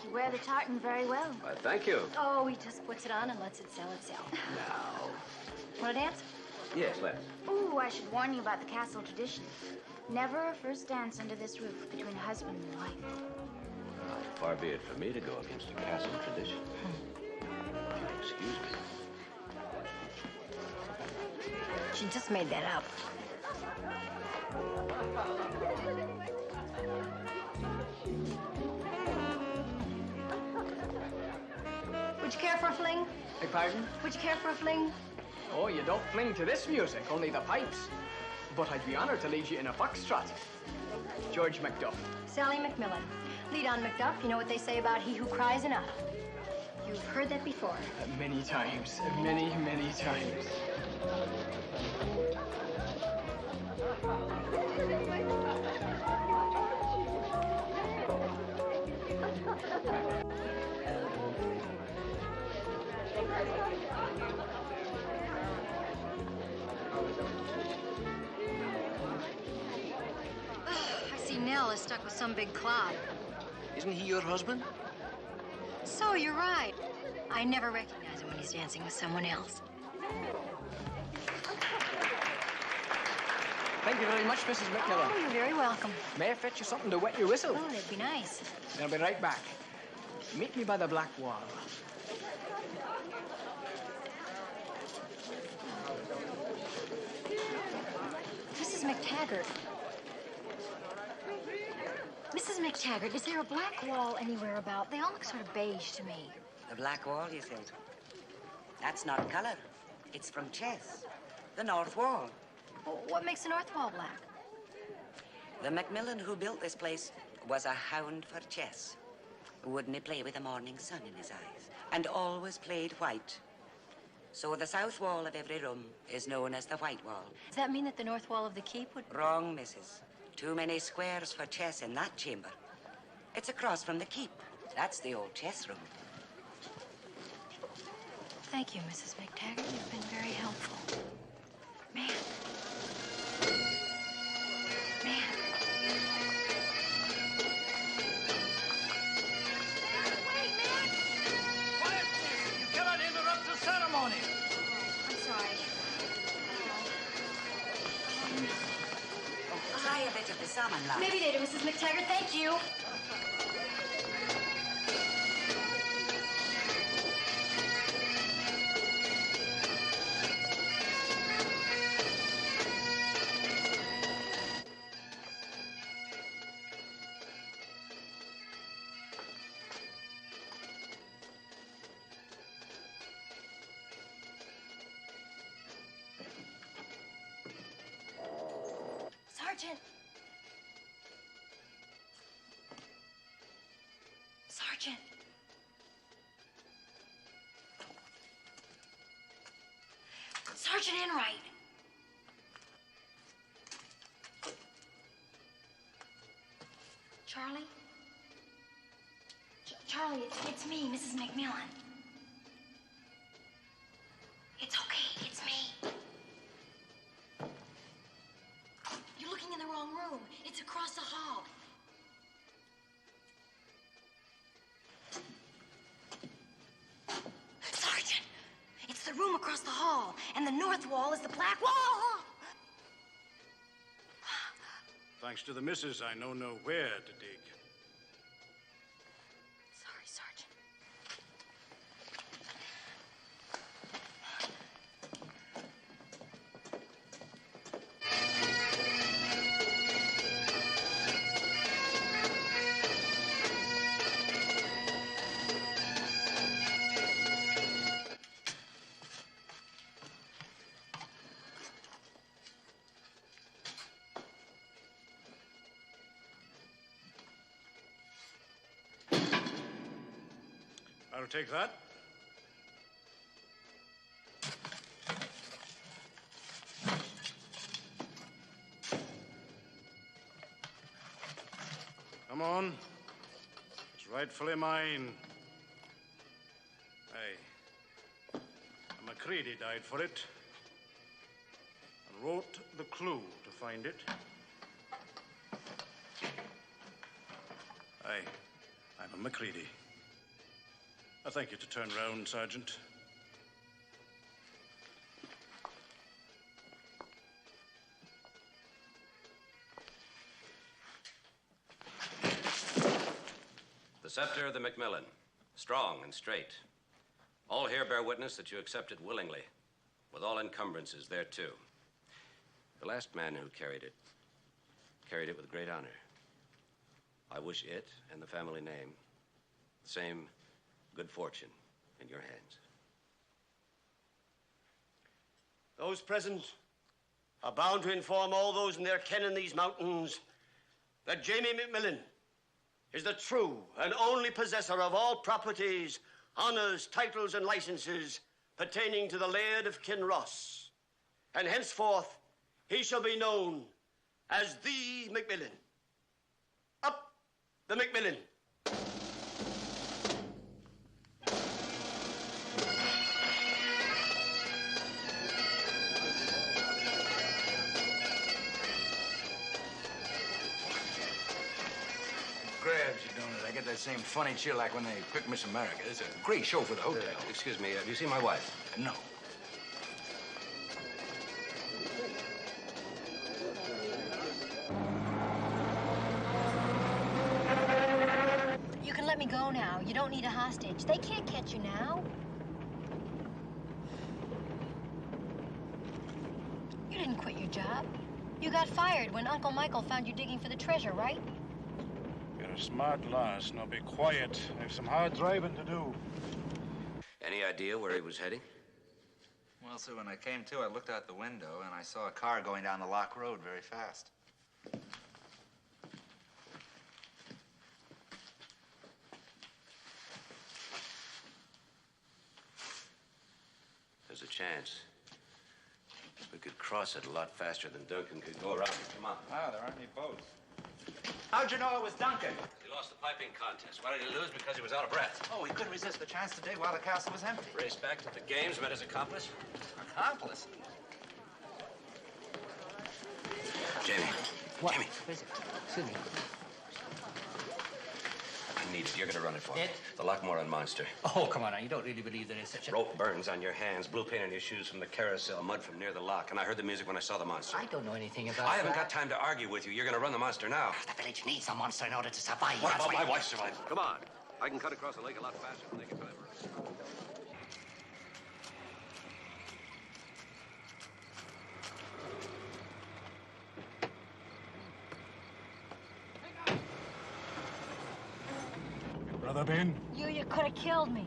You wear the tartan very well. Why, thank you. Oh, he just puts it on and lets it sell itself. Now. Want to dance? Yes, let's. Ooh, I should warn you about the castle tradition. Never a first dance under this roof between husband and wife. Far be it for me to go against a castle tradition. Excuse me. She just made that up. Would you care for a fling? Beg pardon? Would you care for a fling? Oh, you don't fling to this music, only the pipes. But I'd be honored to lead you in a foxtrot. George Macduff. Sally McMillan. Lead on, Macduff. You know what they say about he who cries enough. You've heard that before. Many times. Many, many times. I see Nell is stuck with some big cloud. Isn't he your husband? So you're right. I never recognize him when he's dancing with someone else. Thank you very much, Mrs. McMillan. Oh, you're very welcome. May I fetch you something to wet your whistle? Oh, that'd be nice. I'll be right back. Meet me by the black wall. Mrs. McTaggart. Mrs. McTaggart, is there a black wall anywhere about? They all look sort of beige to me. The black wall, you say? That's not color. It's from chess. The north wall. Well, what makes the north wall black? The McMillan who built this place was a hound for chess. Wouldn't he play with the morning sun in his eyes? And always played white. So the south wall of every room is known as the white wall. Does that mean that the north wall of the keep would... Wrong, missus. Too many squares for chess in that chamber. It's across from the keep. That's the old chess room. Thank you, Mrs. McTaggart. You've been very helpful. Man. Man. Wait, man! Quiet, please. You cannot interrupt the ceremony. I'm sorry. Try a bit of the salmon, love. Maybe later, Mrs. McTaggart. Thank you. Sergeant! Sergeant! Sergeant Enright! Charlie? Charlie, it's me, Mrs. McMillan. It's okay, it's me. You're looking in the wrong room. It's across the hall. Sergeant, it's the room across the hall, and the north wall is the black wall. Thanks to the missus, I know where to dig. Sorry, Sergeant. I'll take that. Come on. It's rightfully mine. Aye. McCready died for it and wrote the clue to find it. Aye, I'm a McCready. I thank you to turn round, Sergeant. The scepter of the McMillan, strong and straight. All here bear witness that you accept it willingly, with all encumbrances thereto. The last man who carried it with great honor. I wish it and the family name the same good fortune in your hands. Those present are bound to inform all those in their ken in these mountains that Jamie McMillan is the true and only possessor of all properties, honors, titles, and licenses pertaining to the Laird of Kinross. And henceforth, he shall be known as the McMillan. Up the McMillan. Grabs you, don't it? I get that same funny chill like when they pick Miss America. It's a great show for the hotel. Excuse me, do you see my wife? No. You don't need a hostage. They can't catch you now. You didn't quit your job. You got fired when Uncle Michael found you digging for the treasure, right? You're a smart lass. Now be quiet. I have some hard driving to do. Any idea where he was heading? Well, sir, when I came to, I looked out the window and I saw a car going down the lock road very fast. There's a chance. We could cross it a lot faster than Duncan could go around. Come on. Ah, there aren't any boats. How'd you know it was Duncan? He lost the piping contest. Why did he lose? Because he was out of breath. Oh, he couldn't resist the chance to dig while the castle was empty. Raced back to the games, met his accomplice. Accomplice? Jamie. What? Jamie. Excuse me. I need it. You're going to run it for me. It? The Lochmoran monster. Oh, come on now. You don't really believe there is such a... Rope burns on your hands, blue paint on your shoes from the carousel, mud from near the lock. And I heard the music when I saw the monster. I don't know anything about I haven't that. got time to argue with you. You're going to run the monster now. The village needs a monster in order to survive. What That's about why- my wife's survival? Come on. I can cut across the lake a lot faster than they can drive around. Brother Ben? You could have killed me.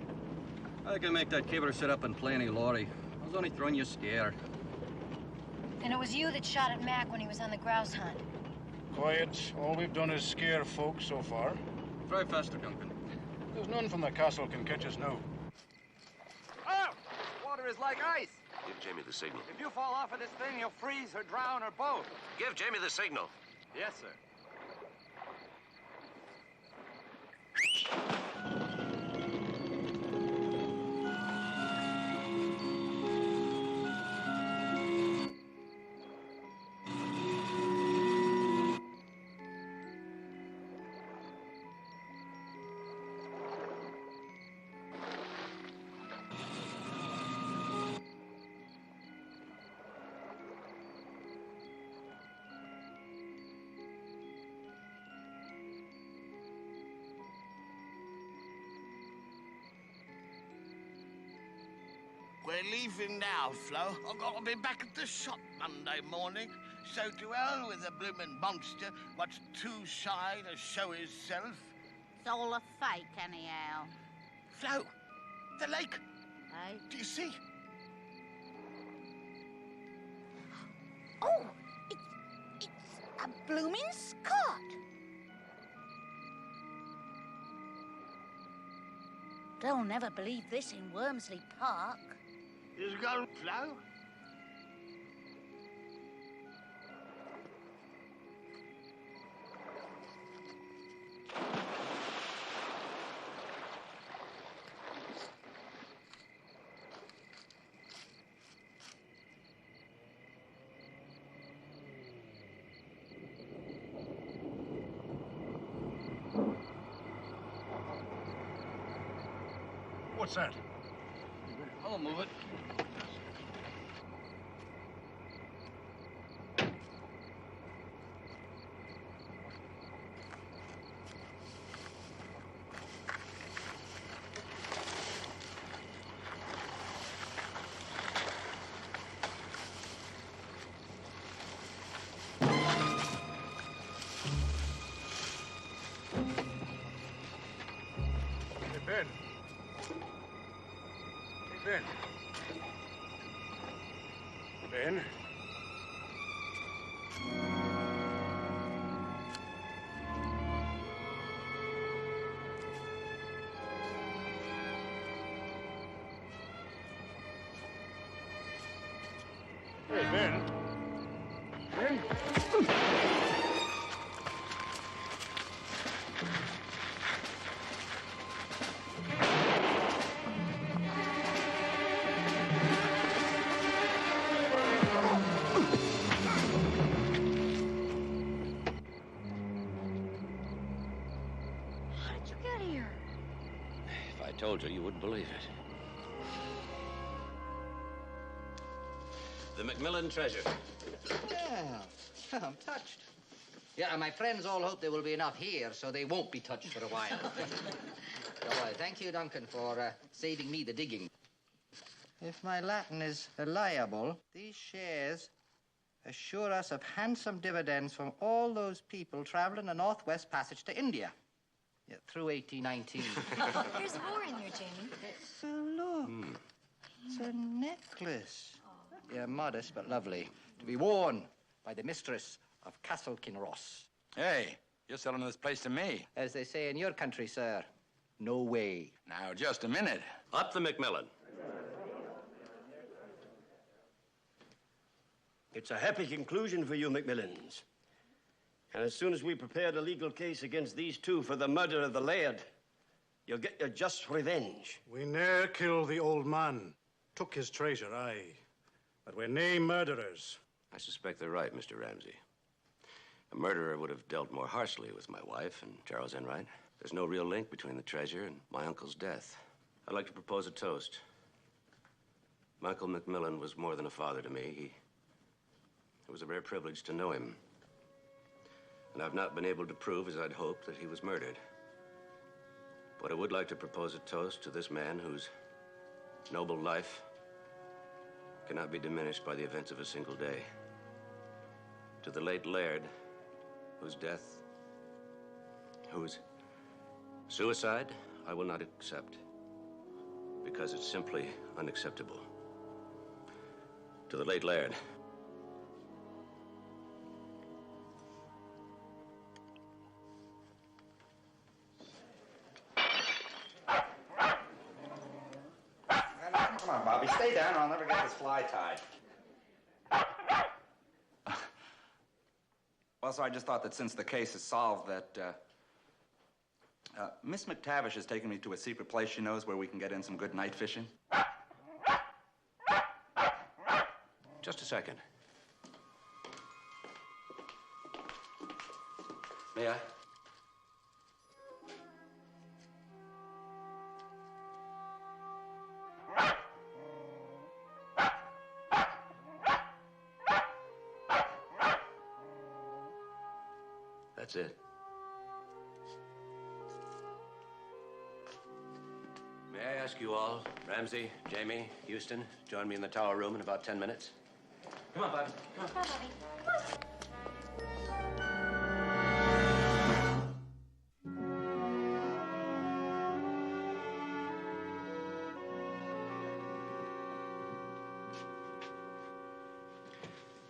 I can make that kibber sit up and play any lorry. I was only throwing you a scare. And it was you that shot at Mac when he was on the grouse hunt. Quiet. All we've done is scare folk so far. Drive faster, Duncan. There's none from the castle can catch us now. Oh! Water is like ice. Give Jamie the signal. If you fall off of this thing, you'll freeze or drown or both. Give Jamie the signal. Yes, sir. We're leaving now, Flo. I've got to be back at the shop Monday morning. So to hell with the bloomin' monster what's too shy to show himself. It's all a fake, anyhow. Flo, the lake. Eh? Do you see? Oh, it's a blooming Scot. They'll never believe this in Wormsley Park. Is it going, Flo? What's that? I'll move it. Hey, Ben. Ben. Ben? Hey, Ben. Ben? How did you get here? If I told you, you wouldn't believe it. The McMillan treasure. Yeah, I'm touched. Yeah, and my friends all hope there will be enough here, so they won't be touched for a while. Oh, well, thank you, Duncan, for saving me the digging. If my Latin is reliable, these shares assure us of handsome dividends from all those people traveling the Northwest Passage to India. Yeah, through 1819. There's more in there, Jamie. Oh, look. It's a necklace. Yeah, modest but lovely. To be worn by the mistress of Castle Kinross. Hey, you're selling this place to me. As they say in your country, sir, no way. Now, just a minute. Up the McMillan. It's a happy conclusion for you, McMillans. And as soon as we prepared a legal case against these two for the murder of the laird, you'll get your just revenge. We ne'er killed the old man. Took his treasure, aye. But we're nae murderers. I suspect they're right, Mr. Ramsey. A murderer would have dealt more harshly with my wife and Charles Enright. There's no real link between the treasure and my uncle's death. I'd like to propose a toast. Michael McMillan was more than a father to me. It was a rare privilege to know him. And I've not been able to prove, as I'd hoped, that he was murdered. But I would like to propose a toast to this man whose noble life cannot be diminished by the events of a single day. To the late laird, whose death, whose suicide, I will not accept, because it's simply unacceptable. To the late laird. Come on, Bobby, stay down or I'll never get this fly tied. Well, so I just thought that since the case is solved that, Miss McTavish has taken me to a secret place she knows where we can get in some good night fishing. Just a second. May I? That's it. May I ask you all, Ramsey, Jamie, Houston, join me in the tower room in about 10 minutes? Come on, Bobby. Come on. Come on, Bobby.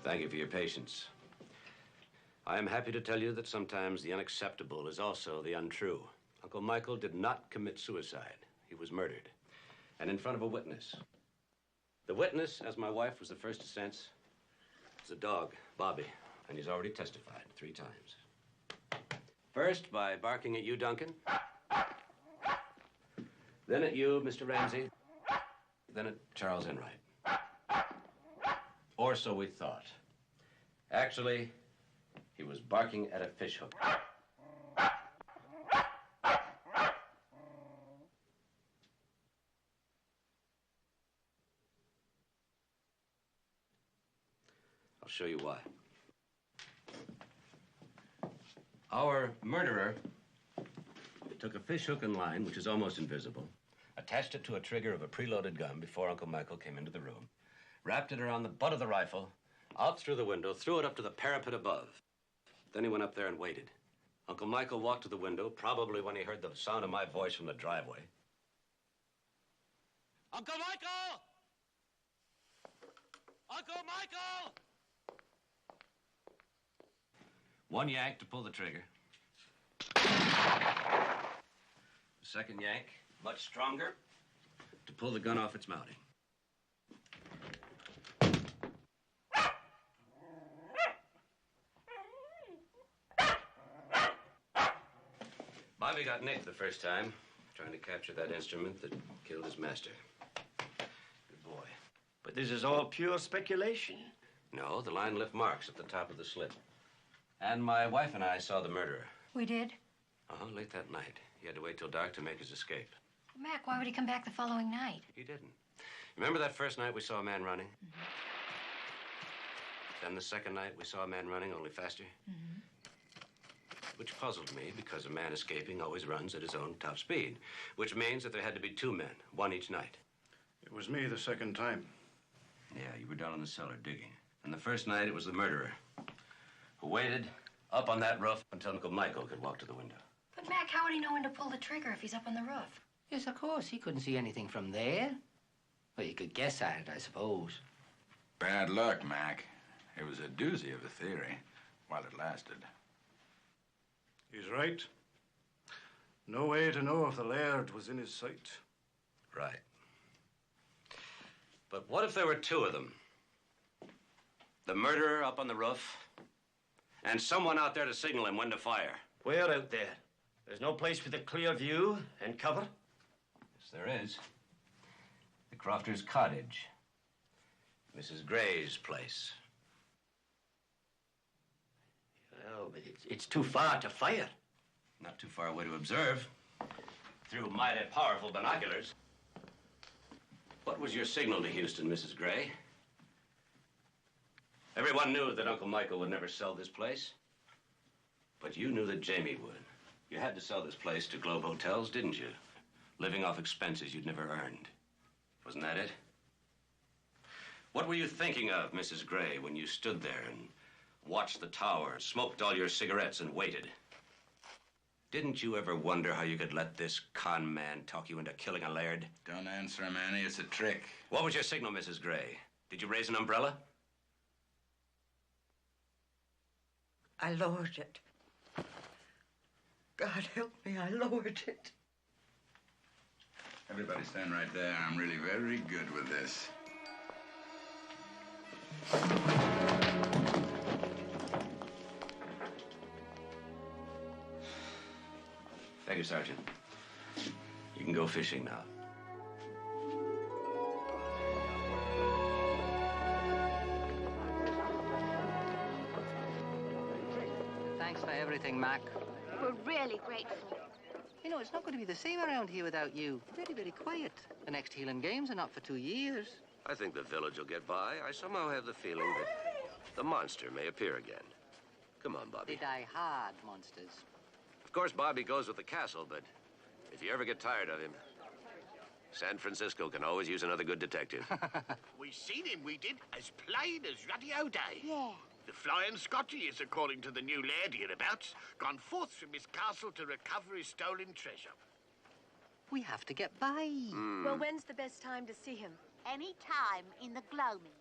Thank you for your patience. I am happy to tell you that sometimes the unacceptable is also the untrue. Uncle Michael did not commit suicide. He was murdered. And in front of a witness. The witness, as my wife was the first to sense, is a dog, Bobby. And he's already testified 3 times. First, by barking at you, Duncan. Then at you, Mr. Ramsey. Then at Charles Enright. Or so we thought. Actually, he was barking at a fishhook. I'll show you why. Our murderer took a fishhook and line, which is almost invisible, attached it to a trigger of a preloaded gun before Uncle Michael came into the room, wrapped it around the butt of the rifle, out through the window, threw it up to the parapet above. Then he went up there and waited. Uncle Michael walked to the window, probably when he heard the sound of my voice from the driveway. Uncle Michael! Uncle Michael! 1 yank to pull the trigger. The second yank, much stronger, to pull the gun off its mounting. Bobby got nicked the first time, trying to capture that instrument that killed his master. Good boy. But this is all pure speculation. No, the line left marks at the top of the slit. And my wife and I saw the murderer. We did? Late that night. He had to wait till dark to make his escape. Mac, why would he come back the following night? He didn't. Remember that first night we saw a man running? Mm-hmm. Then the second night we saw a man running, only faster? Mm-hmm. which puzzled me because a man escaping always runs at his own top speed, which means that there had to be two men, one each night. It was me the second time. Yeah, you were down in the cellar digging. And the first night, it was the murderer who waited up on that roof until Uncle Michael could walk to the window. But, Mac, how would he know when to pull the trigger if he's up on the roof? Yes, of course. He couldn't see anything from there. Well, you could guess at it, I suppose. Bad luck, Mac. It was a doozy of a theory while it lasted. He's right. No way to know if the laird was in his sight. Right. But what if there were two of them? The murderer up on the roof, and someone out there to signal him when to fire. Where out there? There's no place with a clear view and cover? Yes, there is. The Crofter's cottage. Mrs. Gray's place. Well, but it's too far to fire. Not too far away to observe. Through mighty powerful binoculars. What was your signal to Houston, Mrs. Gray? Everyone knew that Uncle Michael would never sell this place. But you knew that Jamie would. You had to sell this place to Globe Hotels, didn't you? Living off expenses you'd never earned. Wasn't that it? What were you thinking of, Mrs. Gray, when you stood there and watched the tower, smoked all your cigarettes, and waited? Didn't you ever wonder how you could let this con man talk you into killing a laird? Don't answer him, Annie. It's a trick. What was your signal, Mrs. Gray? Did you raise an umbrella? I lowered it. God help me, I lowered it. Everybody stand right there. I'm really very good with this. Thank you, Sergeant. You can go fishing now. Thanks for everything, Mac. We're really grateful. You know, it's not going to be the same around here without you. Very, very quiet. The next Healing Games are not for 2 years. I think the village will get by. I somehow have the feeling that the monster may appear again. Come on, Bobby. They die hard, monsters. Of course, Bobby goes with the castle, but if you ever get tired of him, San Francisco can always use another good detective. We seen him, we did, as plain as Ruddy O'Day. Yeah. The Flying Scotty is, according to the new laird hereabouts, gone forth from his castle to recover his stolen treasure. We have to get by. Well, when's the best time to see him? Any time in the gloaming.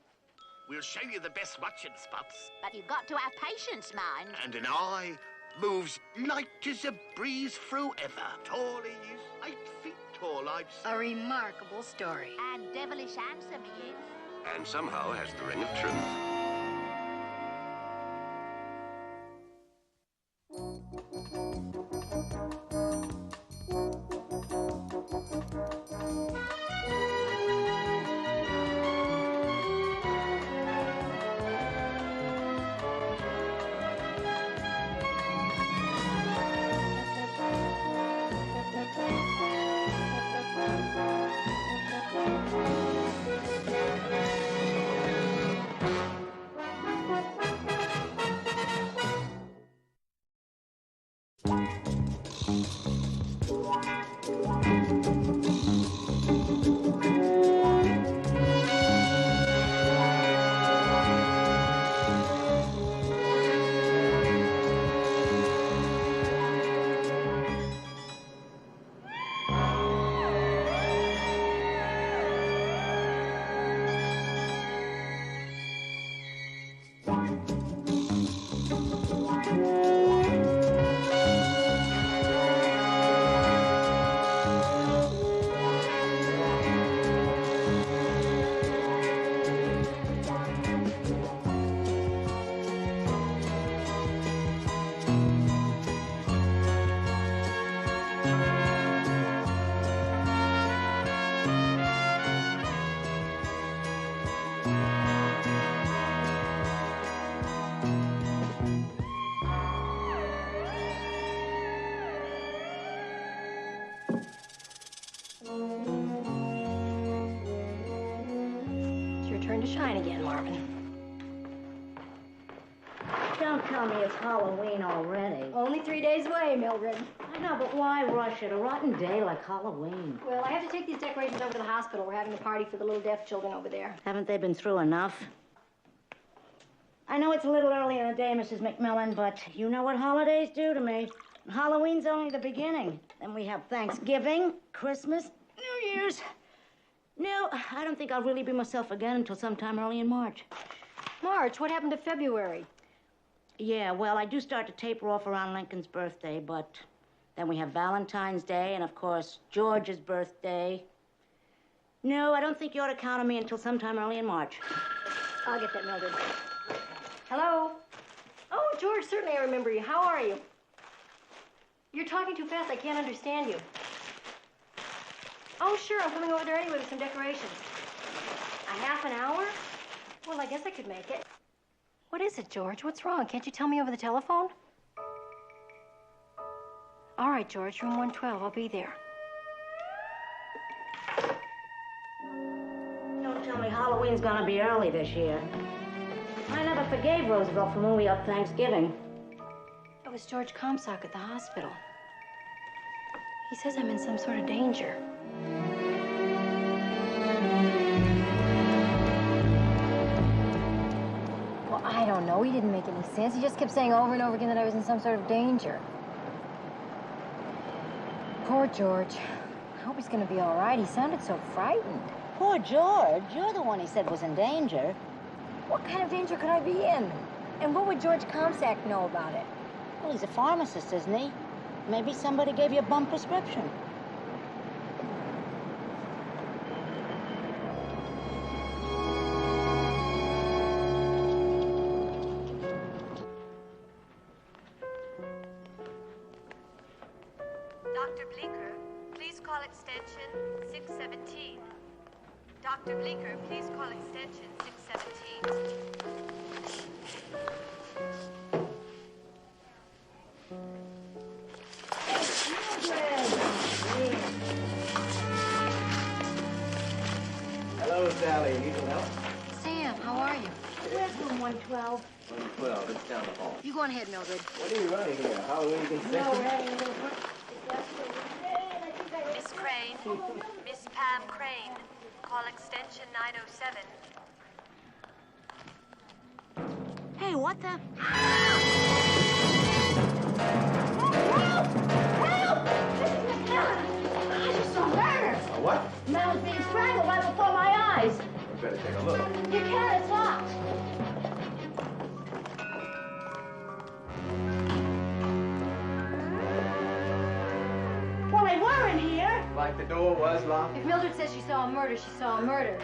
We'll show you the best watching spots. But you've got to have patience, mind. And an eye moves light as a breeze through ever. Tall he is, 8 feet tall, I'd say. A remarkable story. And devilish handsome he is. And somehow has the ring of truth. It's your turn to shine again, Marvin. Don't tell me it's Halloween already? Only 3 days away, Mildred. I know, but why rush it? A rotten day like Halloween. Well, I have to take these decorations over to the hospital. We're having a party for the little deaf children over there. Haven't they been through enough? I know it's a little early in the day, Mrs. McMillan, but you know what holidays do to me. Halloween's only the beginning. Then we have Thanksgiving, Christmas, New Year's. No, I don't think I'll really be myself again until sometime early in March. March? What happened to February? Yeah, well, I do start to taper off around Lincoln's birthday, but then we have Valentine's Day and, of course, George's birthday. No, I don't think you ought to count on me until sometime early in March. I'll get that, Mildred. Hello? Oh, George, certainly I remember you. How are you? You're talking too fast. I can't understand you. Oh, sure. I'm coming over there anyway with some decorations. A half an hour? Well, I guess I could make it. What is it, George? What's wrong? Can't you tell me over the telephone? All right, George. Room 112. I'll be there. Don't tell me Halloween's gonna be early this year. I never forgave Roosevelt for moving up Thanksgiving. It was George Comstock at the hospital. He says I'm in some sort of danger. Well, I don't know. He didn't make any sense. He just kept saying over and over again that I was in some sort of danger. Poor George. I hope he's going to be all right. He sounded so frightened. Poor George. You're the one he said was in danger. What kind of danger could I be in? And what would George Comstock know about it? Well, he's a pharmacist, isn't he? Maybe somebody gave you a bum prescription. Dr. Bleecker, please call extension 617. Dr. Bleecker, please call extension 617. Hello, Sally. Need some help? Sam, how are you? Where's room 112? 112. It's down the hall. You go on ahead, Mildred. What are you running here? Halloween concession? No, we're having a little... Miss Crane, Miss Pam Crane, call extension 907. Hey, what the... I just saw murder. What? Man was being strangled right before my eyes. We better take a look. You can't, it's locked. Well, they were in here. Like the door was locked? If Mildred says she saw a murder, she saw a murder.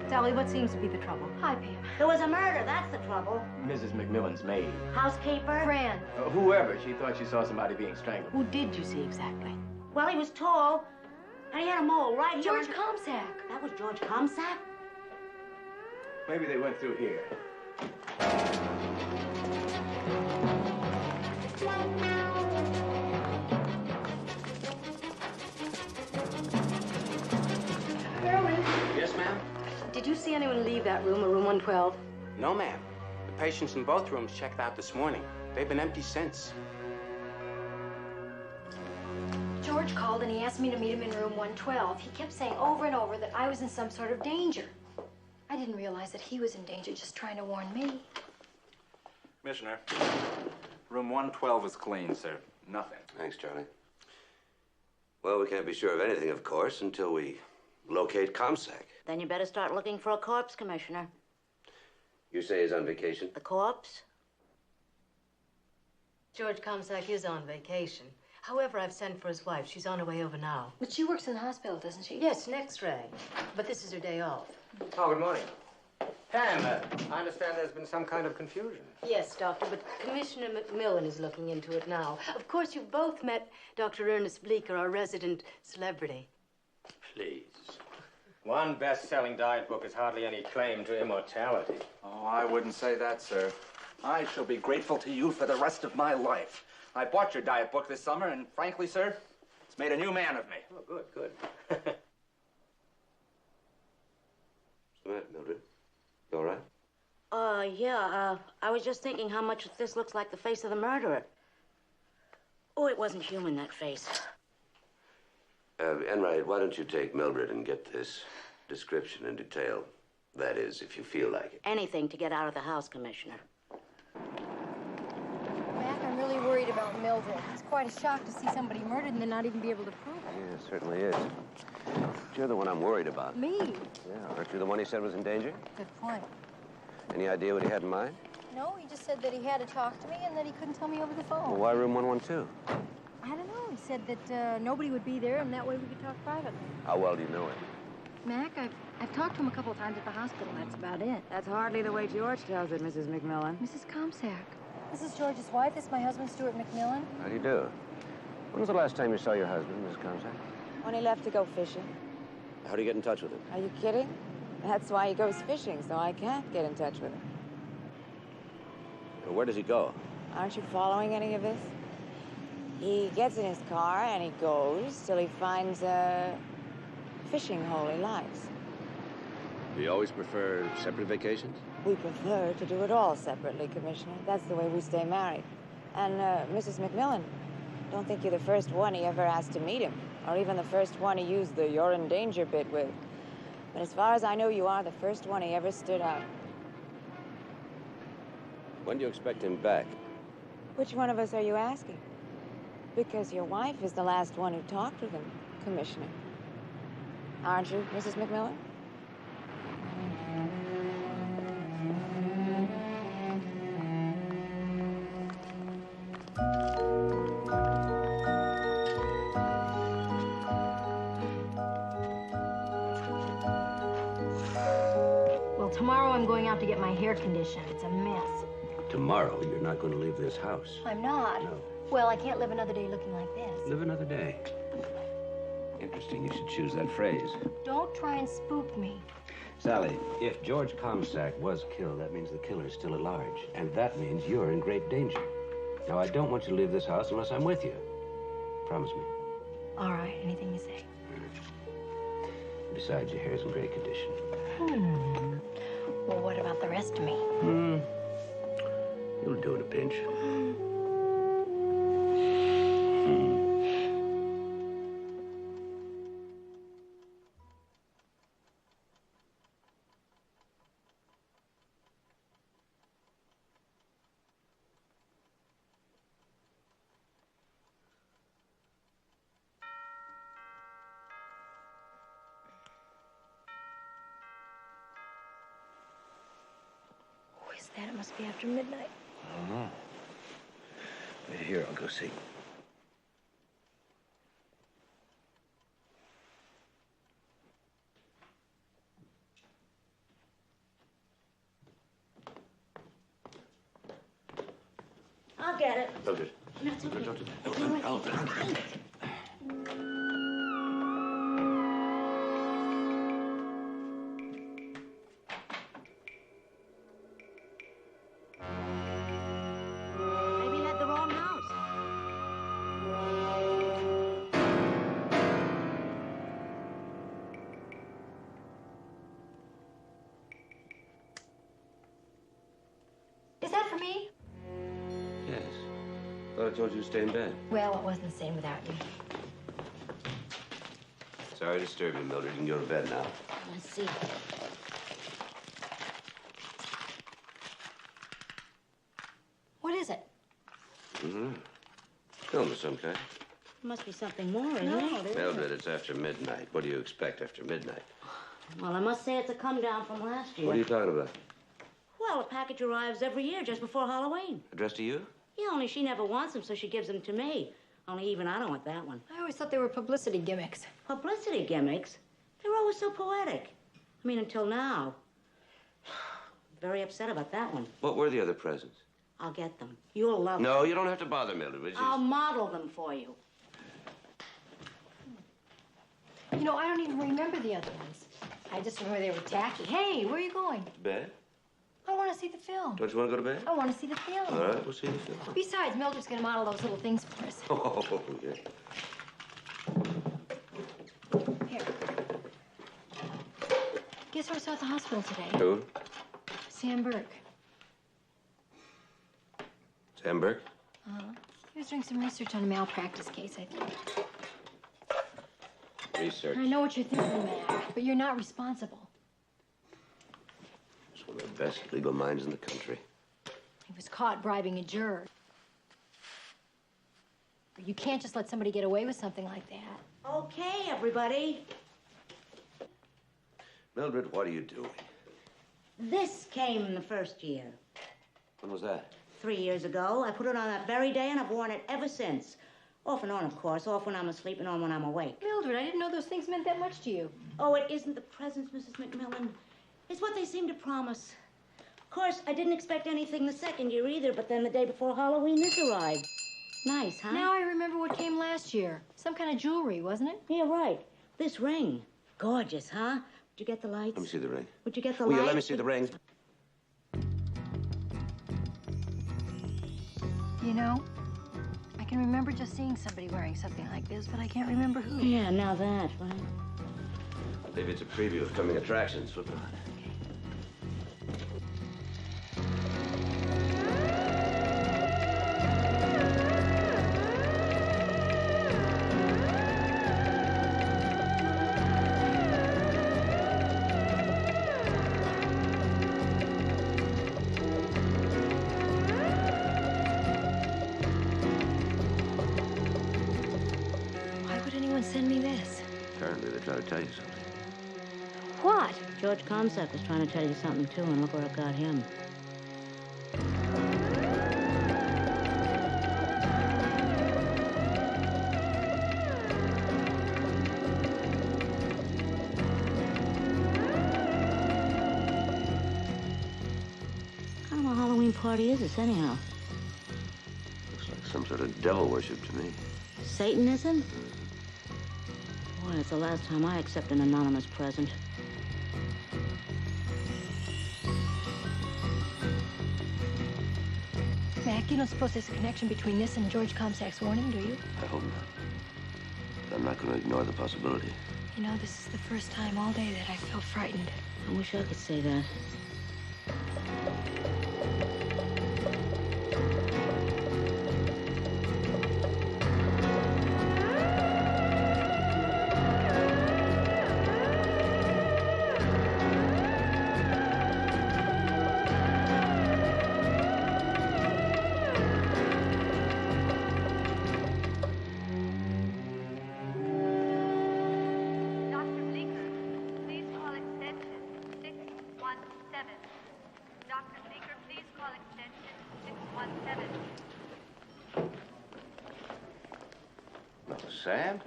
Sally, what seems to be the trouble? Hi, Pam. There was a murder, that's the trouble. Mrs. McMillan's maid. Housekeeper? Fran. Whoever. She thought she saw somebody being strangled. Who did you see exactly? Well, he was tall, and he had a mole right here. George Comstock. That was George Comstock? Maybe they went through here. Yes, ma'am? Did you see anyone leave that room, or room 112? No, ma'am. The patients in both rooms checked out this morning. They've been empty since. George called and he asked me to meet him in room 112. He kept saying over and over that I was in some sort of danger. I didn't realize that he was in danger, just trying to warn me. Commissioner, room 112 is clean, sir. Nothing. Thanks, Charlie. Well, we can't be sure of anything, of course, until we locate Comstock. Then you better start looking for a corpse, Commissioner. You say he's on vacation? The corpse? George Comstock is on vacation. However, I've sent for his wife. She's on her way over now. But she works in the hospital, doesn't she? Yes, next ray. But this is her day off. Oh, good morning. Pam, I understand there's been some kind of confusion. Yes, Doctor, but Commissioner McMillan is looking into it now. Of course, you've both met Dr. Ernest Bleecker, our resident celebrity. Please. One best-selling diet book is hardly any claim to immortality. Oh, I wouldn't say that, sir. I shall be grateful to you for the rest of my life. I bought your diet book this summer, and frankly, sir, it's made a new man of me. Oh, good, good. What's the matter, Mildred? You all right? I was just thinking how much this looks like the face of the murderer. Oh, it wasn't human, that face. Enright, why don't you take Mildred and get this description in detail? That is, if you feel like it. Anything to get out of the house, Commissioner. Mac, I'm really worried about Mildred. It's quite a shock to see somebody murdered and then not even be able to prove it. Yeah, it certainly is. But you're the one I'm worried about. Me? Yeah, aren't you the one he said was in danger? Good point. Any idea what he had in mind? No, he just said that he had to talk to me and that he couldn't tell me over the phone. Well, why room 112? I don't know. He said that nobody would be there and that way we could talk privately. How well do you know him? Mac, I've talked to him a couple of times at the hospital. That's about it. That's hardly the way George tells it, Mrs. McMillan. Mrs. Comsack. This is George's wife. This is my husband, Stuart McMillan. How do you do? When was the last time you saw your husband, Mrs. Comsack? When he left to go fishing. How do you get in touch with him? Are you kidding? That's why he goes fishing, so I can't get in touch with him. Where does he go? Aren't you following any of this? He gets in his car and he goes till he finds a fishing hole he likes. Do you always prefer separate vacations? We prefer to do it all separately, Commissioner. That's the way we stay married. And, Mrs. McMillan, don't think you're the first one he ever asked to meet him, or even the first one he used the "you're in danger" bit with. But as far as I know, you are the first one he ever stood out. When do you expect him back? Which one of us are you asking? Because your wife is the last one who talked with him, Commissioner. Aren't you, Mrs. McMillan? Well, tomorrow I'm going out to get my hair conditioned. It's a mess. Tomorrow, you're not going to leave this house. I'm not. No. Well, I can't live another day looking like this. Live another day. Interesting you should choose that phrase. Don't try and spook me. Sally, if George Comsack was killed, that means the killer's still at large. And that means you're in great danger. Now, I don't want you to leave this house unless I'm with you. Promise me. All right, anything you say. Besides, your hair's in great condition. Well, what about the rest of me? You'll do in a pinch. Who is that? It must be after midnight. I don't know. Wait here, I'll go see. I'll get it. Don't do it. Not so Don't do It's that. all Don't right. do it. Maybe he had the wrong house. Is that for me? Yes. Thought I told you to stay in bed. Well, it wasn't the same without you. Sorry to disturb you, Mildred. You can go to bed now. Let's see. What is it? Mm-hmm. Film of some kind. Must be something more, isn't it? Mildred, it's after midnight. What do you expect after midnight? Well, I must say it's a come down from last year. What are you talking about? Well, a package arrives every year just before Halloween. Addressed to you? Yeah, only she never wants them, so she gives them to me. Only even I don't want that one. I always thought they were publicity gimmicks. Publicity gimmicks? They're always so poetic. I mean, until now. Very upset about that one. What were the other presents? I'll get them. You'll love them. No, you don't have to bother, Mildred. Would you? I'll model them for you. You know, I don't even remember the other ones. I just remember they were tacky. Hey, where are you going? To bed? I want to see the film. Don't you want to go to bed? I want to see the film. All right, we'll see the film. Besides, Mildred's going to model those little things for us. Oh, yeah. Here. Guess who I saw at the hospital today? Who? Sam Burke. M. Burke? He was doing some research on a malpractice case, I think. Research. I know what you're thinking, Mac, but you're not responsible. He's one of the best legal minds in the country. He was caught bribing a juror. You can't just let somebody get away with something like that. Okay, everybody. Mildred, what are you doing? This came the first year. When was that? 3 years ago. I put it on that very day, and I've worn it ever since. Off and on, of course. Off when I'm asleep and on when I'm awake. Mildred, I didn't know those things meant that much to you. Oh, it isn't the presents, Mrs. McMillan. It's what they seem to promise. Of course, I didn't expect anything the second year either, but then the day before Halloween, this arrived. Nice, huh? Now I remember what came last year. Some kind of jewelry, wasn't it? Yeah, right. This ring. Gorgeous, huh? Would you get the lights? Let me see the ring. Would you get the Will lights? you let me see the ring? You know, I can remember just seeing somebody wearing something like this, but I can't remember who. Yeah, now that, right? Maybe it's a preview of coming attractions. Flip it on. Why would anyone send me this? Apparently, they're trying to tell you something. What? George Comstock was trying to tell you something, too, and look where it got him. What kind of a Halloween party is this, anyhow? Looks like some sort of devil worship to me. Satanism? Boy, it's the last time I accept an anonymous present. Mac, you don't suppose there's a connection between this and George Comstock's warning, do you? I hope not. But I'm not going to ignore the possibility. You know, this is the first time all day that I felt frightened. I wish I could say that. Dr. Bleeker, please call extension 617. Dr. Bleeker, please call extension 617. No, Sam?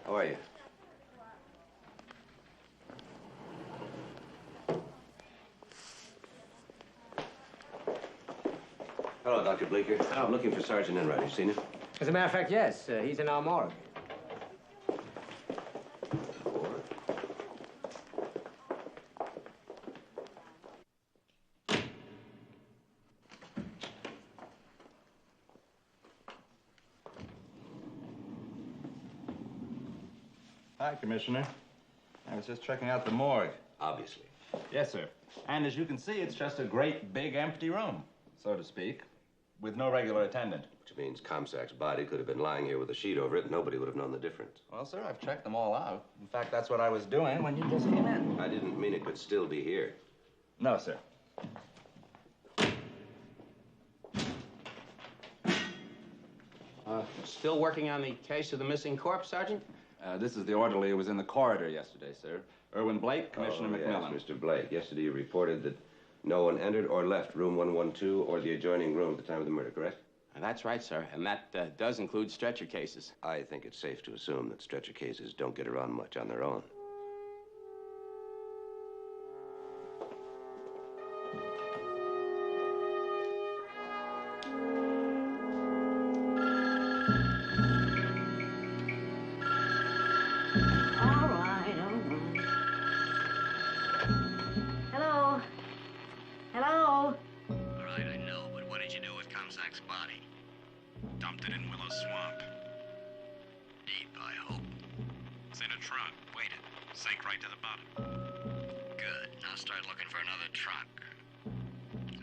How are you? Hello, Dr. Bleeker. I'm looking for Sergeant Enright. You seen him? As a matter of fact, yes. He's in our morgue. Hi, Commissioner. I was just checking out the morgue. Obviously. Yes, sir. And as you can see, it's just a great big empty room, so to speak, with no regular attendant. Which means Comstock's body could have been lying here with a sheet over it, and nobody would have known the difference. Well, sir, I've checked them all out. In fact, that's what I was doing when you just came in. I didn't mean it could still be here. No, sir. Still working on the case of the missing corpse, Sergeant? This is the orderly who was in the corridor yesterday, sir. Irwin Blake, Commissioner McMillan. Yes, Mr. Blake. Yesterday you reported that no one entered or left room 112 or the adjoining room at the time of the murder, correct? That's right, sir. And that does include stretcher cases. I think it's safe to assume that stretcher cases don't get around much on their own. All right, all right. Hello? Hello? All right, I know, but what did you do with Comstock's body? Dumped it in Willow Swamp. Deep, I hope. It's in a trunk. Weighted. Sank right to the bottom. Good. Now start looking for another trunk.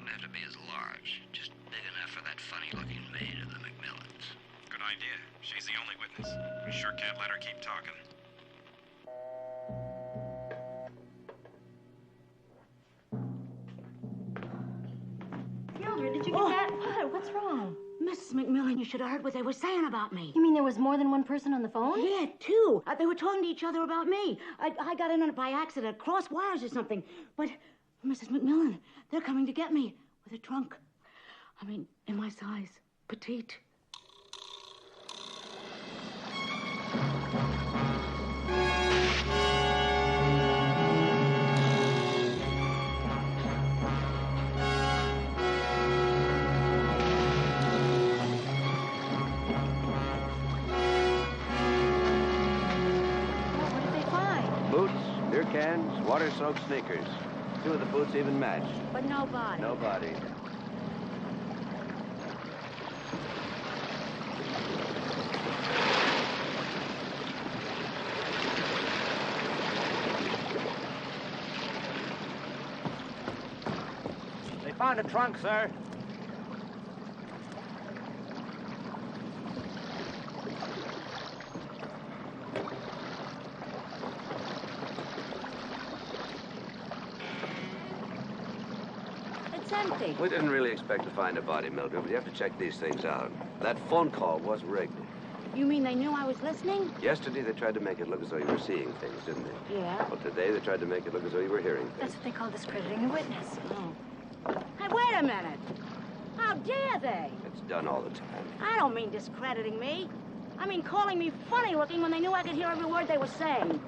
And have to be as large, just big enough for that funny-looking maid of the McMillans. Good idea. She's the only witness. We sure can't let her keep talking. Mildred, did you get that? What? What's wrong? Mrs. McMillan, you should have heard what they were saying about me. You mean there was more than one person on the phone? Yeah, two. They were talking to each other about me. I got in on it by accident, cross wires or something. But, Mrs. McMillan, they're coming to get me with a trunk. I mean, in my size, petite. Boots, beer cans, water-soaked sneakers. Two of the boots even matched. But no body. No body. They found a trunk, sir. It's empty. We didn't really expect to find a body, Mildred, but you have to check these things out. That phone call was rigged. You mean they knew I was listening? Yesterday, they tried to make it look as though you were seeing things, didn't they? Yeah. Well, today, they tried to make it look as though you were hearing things. That's what they call discrediting the witness. Oh. Hey, wait a minute. How dare they? It's done all the time. I don't mean discrediting me. I mean calling me funny looking when they knew I could hear every word they were saying.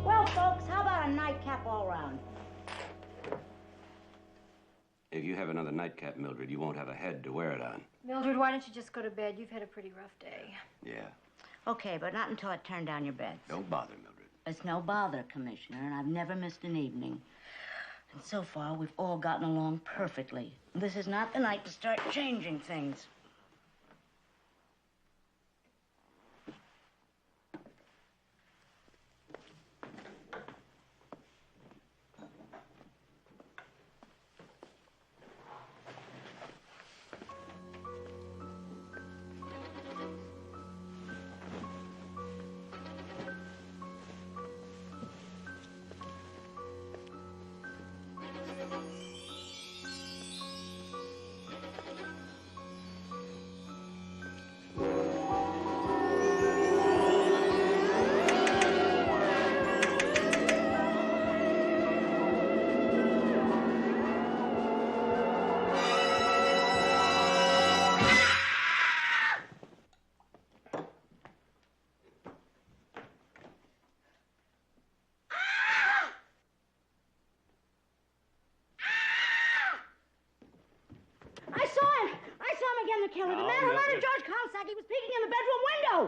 Well, folks, how about a nightcap all round? If you have another nightcap, Mildred, you won't have a head to wear it on. Mildred, why don't you just go to bed? You've had a pretty rough day. Yeah. Okay, but not until I turn down your beds. Don't bother, Mildred. It's no bother, Commissioner, and I've never missed an evening. And so far, we've all gotten along perfectly. This is not the night to start changing things. The killer, the man who murdered George Comstock, he was peeking in the bedroom window.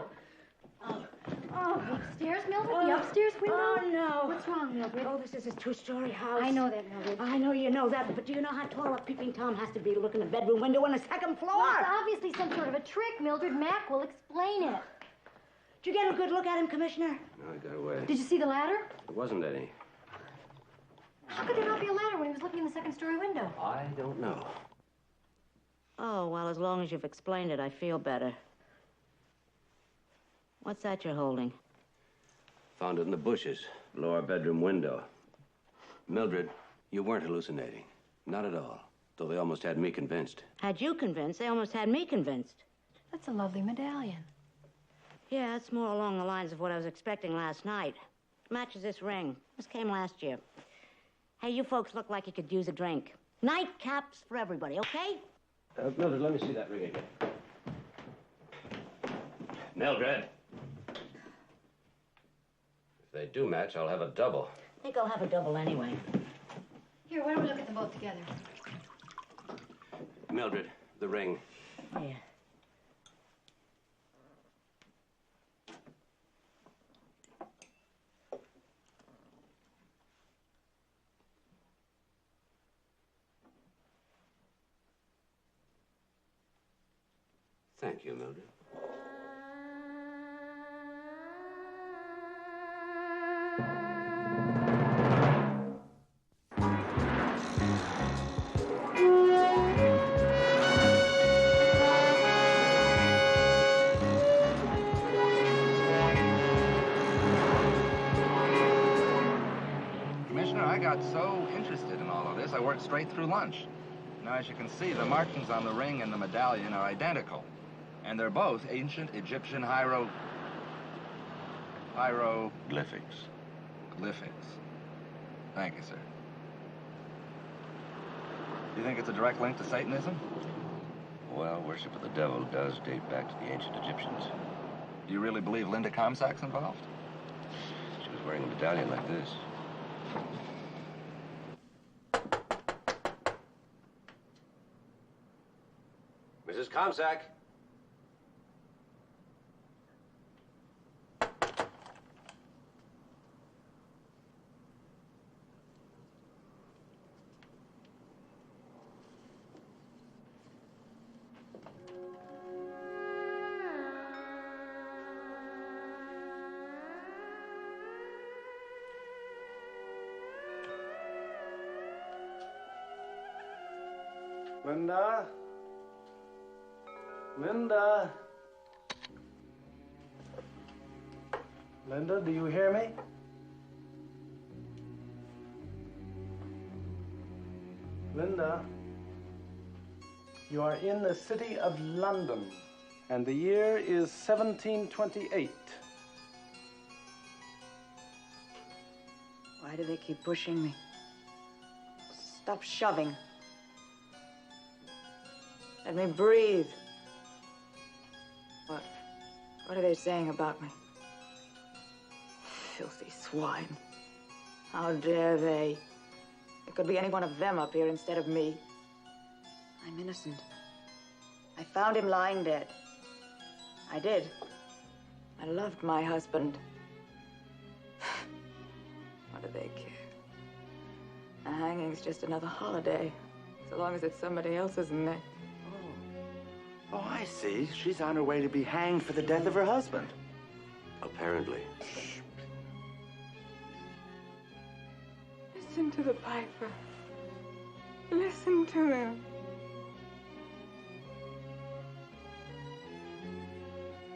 Oh, upstairs, Mildred? The upstairs window? Oh, no. What's wrong, Mildred? Oh, this is his two-story house. I know that, Mildred. I know you know that, but do you know how tall a peeping Tom has to be to look in a bedroom window on the second floor? Well, it's obviously some sort of a trick, Mildred. Mac will explain it. Did you get a good look at him, Commissioner? No, I got away. Did you see the ladder? There wasn't any. How could there not be a ladder when he was looking in the second-story window? I don't know. Oh, well, as long as you've explained it, I feel better. What's that you're holding? Found it in the bushes, below our bedroom window. Mildred, you weren't hallucinating. Not at all. Though they almost had me convinced. Had you convinced? They almost had me convinced. That's a lovely medallion. Yeah, it's more along the lines of what I was expecting last night. Matches this ring. This came last year. Hey, you folks look like you could use a drink. Nightcaps for everybody, okay? Mildred, let me see that ring again. Mildred. If they do match, I'll have a double. I think I'll have a double anyway. Here, why don't we look at them both together? Mildred, the ring. Yeah. Thank you, Mildred. Commissioner, I got so interested in all of this, I worked straight through lunch. Now, as you can see, the markings on the ring and the medallion are identical. And they're both ancient Egyptian Hieroglyphics. Glyphics. Thank you, sir. Do you think it's a direct link to Satanism? Well, worship of the devil does date back to the ancient Egyptians. Do you really believe Linda Comstock's involved? She was wearing a medallion like this. Mrs. Comstock. Linda? Linda? Linda, do you hear me? Linda, you are in the city of London, and the year is 1728. Why do they keep pushing me? Stop shoving. Let me breathe. What are they saying about me? Filthy swine. How dare they? It could be any one of them up here instead of me. I'm innocent. I found him lying dead. I did. I loved my husband. What do they care? A hanging's just another holiday, so long as it's somebody else's neck. Oh, I see. She's on her way to be hanged for the death of her husband. Apparently. Listen to the piper. Listen to him.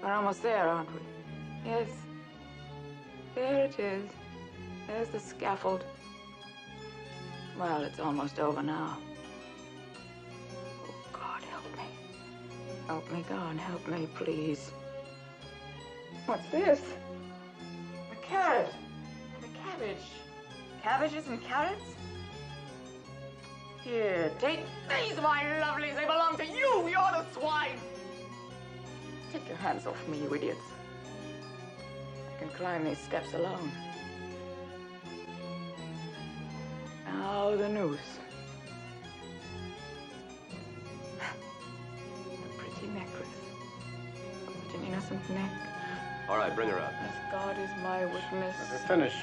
We're almost there, aren't we? Yes. There it is. There's the scaffold. Well, it's almost over now. Oh, God, help me. Help me, God, help me, please. What's this? A carrot. And a cabbage. Cabbages and carrots? Here, take these, my lovelies. They belong to you. You're the swine. Take your hands off me, you idiots. I can climb these steps alone. Now the noose. A pretty necklace. Such an innocent neck. All right, bring her out. As God is my witness. Let her finish.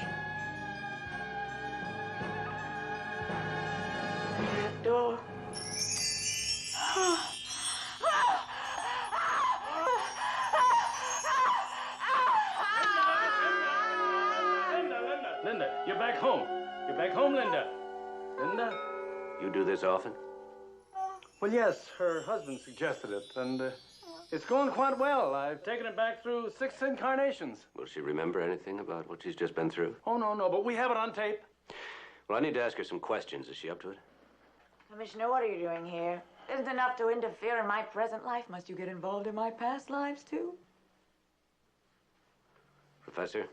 Door. Linda, you're back home. You're back home, Linda. Linda? You do this often? Well, yes, her husband suggested it, and it's going quite well. I've taken it back through 6 incarnations. Will she remember anything about what she's just been through? Oh, no, but we have it on tape. Well, I need to ask her some questions. Is she up to it? Commissioner, what are you doing here? Isn't enough to interfere in my present life. Must you get involved in my past lives, too? Professor?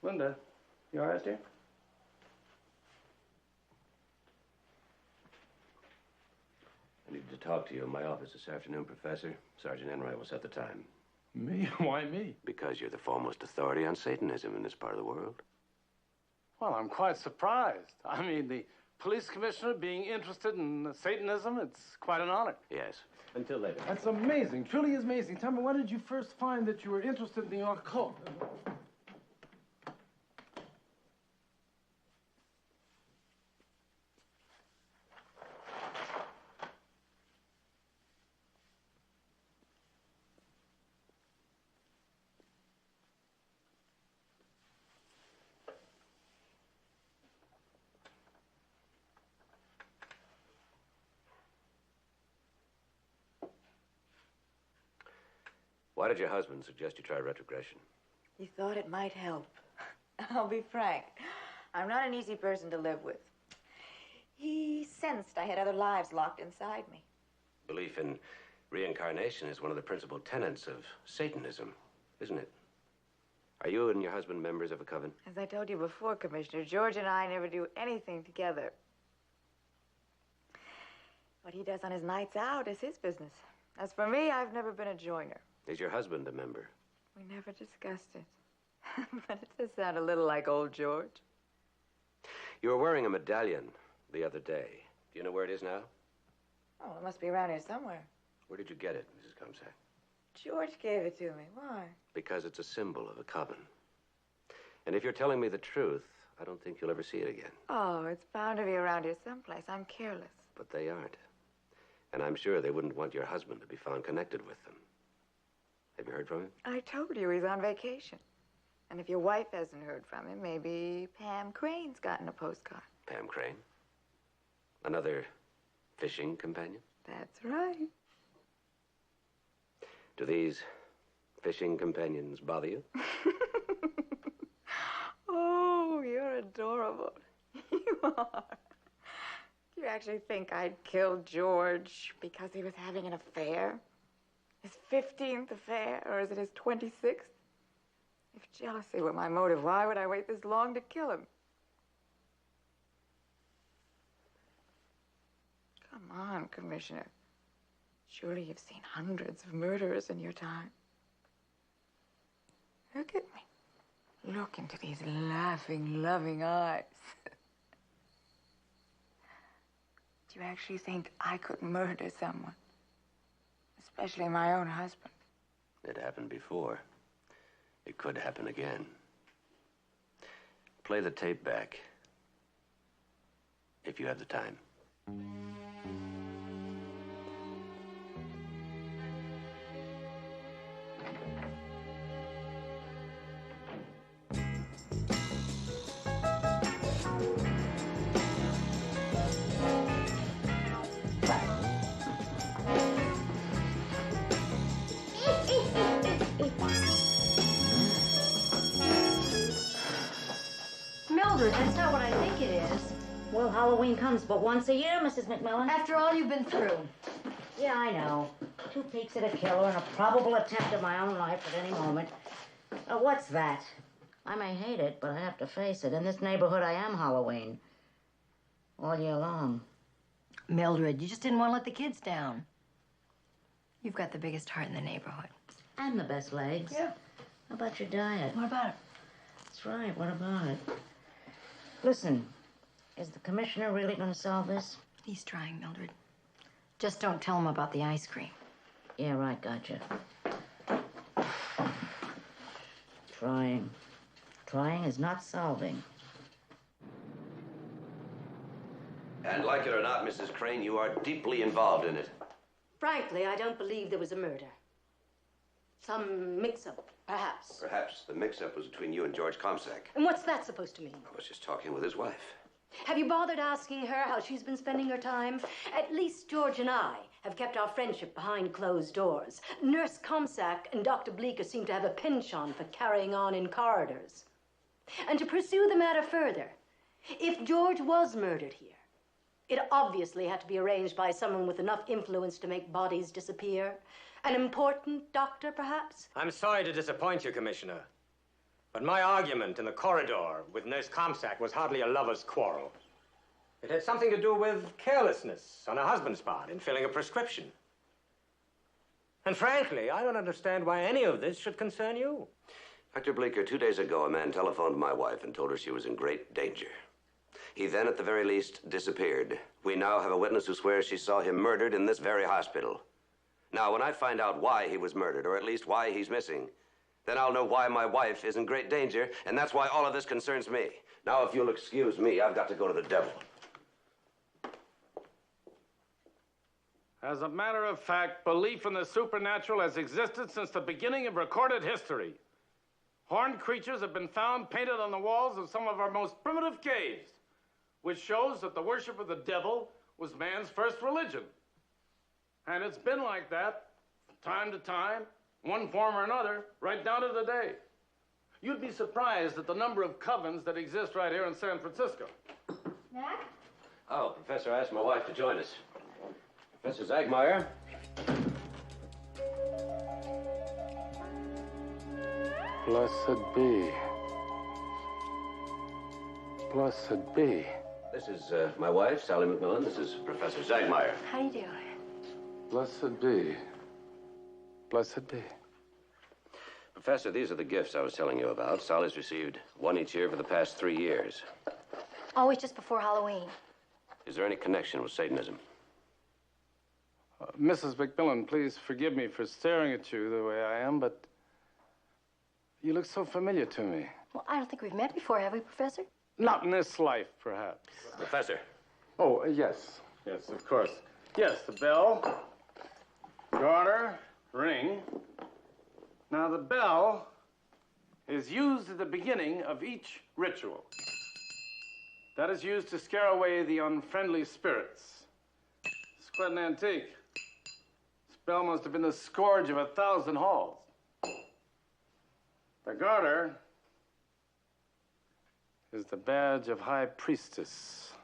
Linda, you all right, dear? I need to talk to you in my office this afternoon, Professor. Sergeant Enright will set the time. Me? Why me? Because you're the foremost authority on Satanism in this part of the world. Well, I'm quite surprised. I mean, the police commissioner being interested in Satanism, it's quite an honor. Yes. Until later. That's amazing. Truly is amazing. Tell me, when did you first find that you were interested in the occult? Why did your husband suggest you try retrogression? He thought it might help. I'll be frank. I'm not an easy person to live with. He sensed I had other lives locked inside me. Belief in reincarnation is one of the principal tenets of Satanism, isn't it? Are you and your husband members of a coven? As I told you before, Commissioner, George and I never do anything together. What he does on his nights out is his business. As for me, I've never been a joiner. Is your husband a member? We never discussed it. But it does sound a little like old George. You were wearing a medallion the other day. Do you know where it is now? Oh, it must be around here somewhere. Where did you get it, Mrs. Comsack? George gave it to me. Why? Because it's a symbol of a coven. And if you're telling me the truth, I don't think you'll ever see it again. Oh, it's bound to be around here someplace. I'm careless. But they aren't. And I'm sure they wouldn't want your husband to be found connected with them. Have you heard from him? I told you he's on vacation. And if your wife hasn't heard from him, maybe Pam Crane's gotten a postcard. Pam Crane? Another fishing companion? That's right. Do these fishing companions bother you? Oh, you're adorable. You are. Do you actually think I'd kill George because he was having an affair? His 15th affair, or is it his 26th? If jealousy were my motive, why would I wait this long to kill him? Come on, Commissioner. Surely you've seen hundreds of murderers in your time. Look at me. Look into these laughing, loving eyes. Do you actually think I could murder someone? Especially my own husband. It happened before. It could happen again. Play the tape back. If you have the time. Mildred, that's not what I think it is. Well, Halloween comes but once a year, Mrs. McMillan. After all you've been through. Yeah, I know. 2 peeks at a killer and a probable attempt at my own life at any moment. What's that? I may hate it, but I have to face it. In this neighborhood, I am Halloween. All year long. Mildred, you just didn't want to let the kids down. You've got the biggest heart in the neighborhood. And the best legs. Yeah. How about your diet? What about it? That's right. What about it? Listen, is the commissioner really going to solve this? He's trying, Mildred. Just don't tell him about the ice cream. Yeah, right. Gotcha. Trying. Trying is not solving. And like it or not, Mrs. Crane, you are deeply involved in it. Frankly, I don't believe there was a murder. Some mix-up, perhaps. Perhaps the mix-up was between you and George Comsack. And what's that supposed to mean? I was just talking with his wife. Have you bothered asking her how she's been spending her time? At least George and I have kept our friendship behind closed doors. Nurse Comsack and Dr. Bleeker seem to have a penchant for carrying on in corridors. And to pursue the matter further, if George was murdered here, it obviously had to be arranged by someone with enough influence to make bodies disappear. An important doctor, perhaps? I'm sorry to disappoint you, Commissioner. But my argument in the corridor with Nurse Comsack was hardly a lover's quarrel. It had something to do with carelessness on her husband's part in filling a prescription. And frankly, I don't understand why any of this should concern you. Dr. Bleeker, 2 days ago, a man telephoned my wife and told her she was in great danger. He then, at the very least, disappeared. We now have a witness who swears she saw him murdered in this very hospital. Now, when I find out why he was murdered, or at least why he's missing, then I'll know why my wife is in great danger, and that's why all of this concerns me. Now, if you'll excuse me, I've got to go to the devil. As a matter of fact, belief in the supernatural has existed since the beginning of recorded history. Horned creatures have been found painted on the walls of some of our most primitive caves, which shows that the worship of the devil was man's first religion. And it's been like that from time to time, one form or another, right down to the day. You'd be surprised at the number of covens that exist right here in San Francisco. Mac? Oh, Professor asked my wife to join us. Professor Zagmeyer. Blessed be. Blessed be. This is my wife, Sally McMillan. This is Professor Zagmeyer. How you doing? Blessed be. Blessed be. Professor, these are the gifts I was telling you about. Sally's received one each year for the past 3 years. Always just before Halloween. Is there any connection with Satanism? Mrs. McMillan, please forgive me for staring at you the way I am, but you look so familiar to me. Well, I don't think we've met before, have we, Professor? Not in this life, perhaps. Professor. Oh, yes. Yes, of course. Yes, the bell, garter, ring. Now, the bell is used at the beginning of each ritual. That is used to scare away the unfriendly spirits. It's quite an antique. This bell must have been the scourge of 1,000 halls. The garter is the badge of high priestess.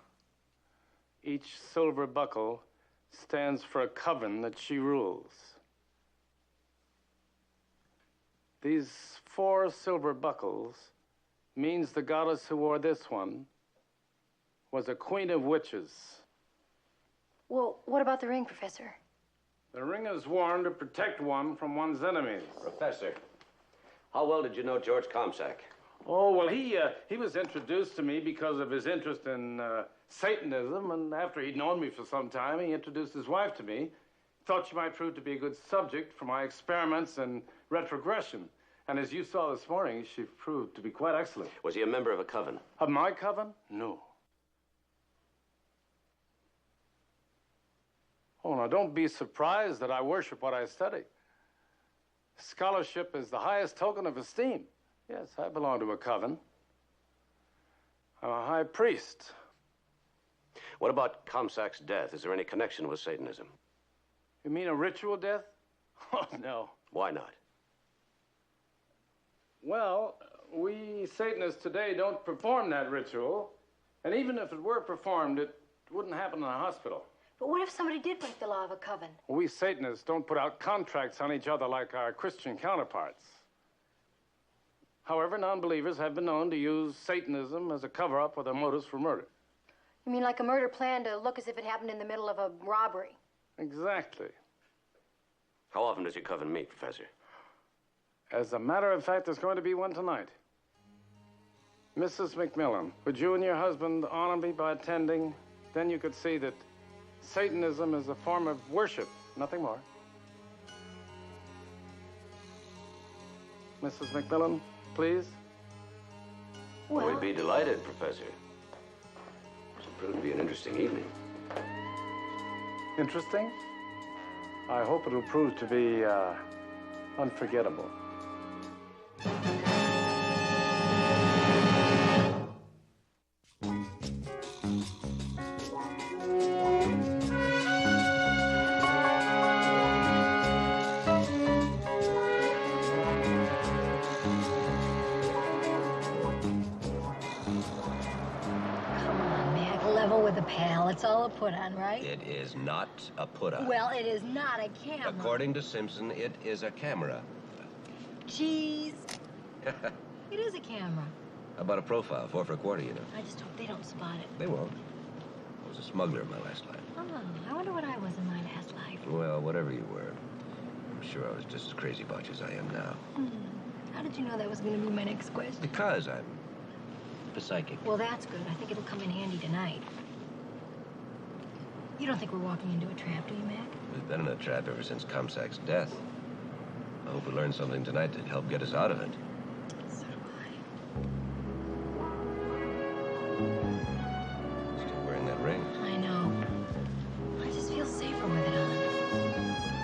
Each silver buckle stands for a coven that she rules. These 4 silver buckles means the goddess who wore this one was a queen of witches. Well, what about the ring, Professor? The ring is worn to protect one from one's enemies. Professor, how well did you know George Comsack? Oh, well, he was introduced to me because of his interest in Satanism, and after he'd known me for some time, he introduced his wife to me. Thought she might prove to be a good subject for my experiments in retrogression. And as you saw this morning, she proved to be quite excellent. Was he a member of a coven? Of my coven? No. Oh, now, don't be surprised that I worship what I study. Scholarship is the highest token of esteem. Yes, I belong to a coven. I'm a high priest. What about Comsack's death? Is there any connection with Satanism? You mean a ritual death? Oh, no. Why not? Well, we Satanists today don't perform that ritual. And even if it were performed, it wouldn't happen in a hospital. But what if somebody did break the law of a coven? We Satanists don't put out contracts on each other like our Christian counterparts. However, non-believers have been known to use Satanism as a cover-up for their motives for murder. You mean like a murder plan to look as if it happened in the middle of a robbery? Exactly. How often does your coven meet, Professor? As a matter of fact, there's going to be one tonight. Mrs. McMillan, would you and your husband honor me by attending? Then you could see that Satanism is a form of worship, nothing more. Mrs. McMillan, please. Well, we'd be delighted, Professor. It should prove to be an interesting evening. Interesting? I hope it'll prove to be unforgettable. It's all a put-on, right? It is not a put-on. Well, it is not a camera. According to Simpson, it is a camera. Jeez. It is a camera. How about a profile? 4 for a quarter, you know. I just hope they don't spot it. They won't. I was a smuggler in my last life. Oh, I wonder what I was in my last life. Well, whatever you were, I'm sure I was just as crazy about you as I am now. How did you know that was going to be my next question? Because I'm a psychic. Well, that's good. I think it'll come in handy tonight. You don't think we're walking into a trap, do you, Mac? We've been in a trap ever since Comsack's death. I hope we learn something tonight to help get us out of it. So do I. Still wearing that ring. I know. I just feel safer with it on.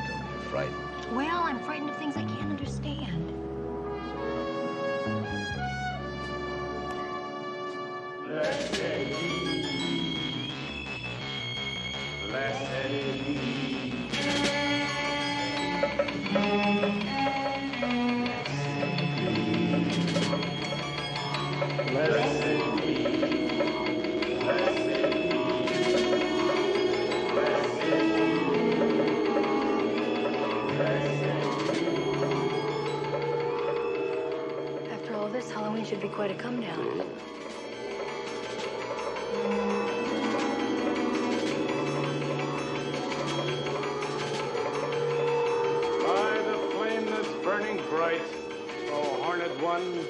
Don't be frightened. Well, I'm frightened of things I can't understand. Blessed be. this, Halloween should be quite a come down. By the flame that's burning bright, O horned one,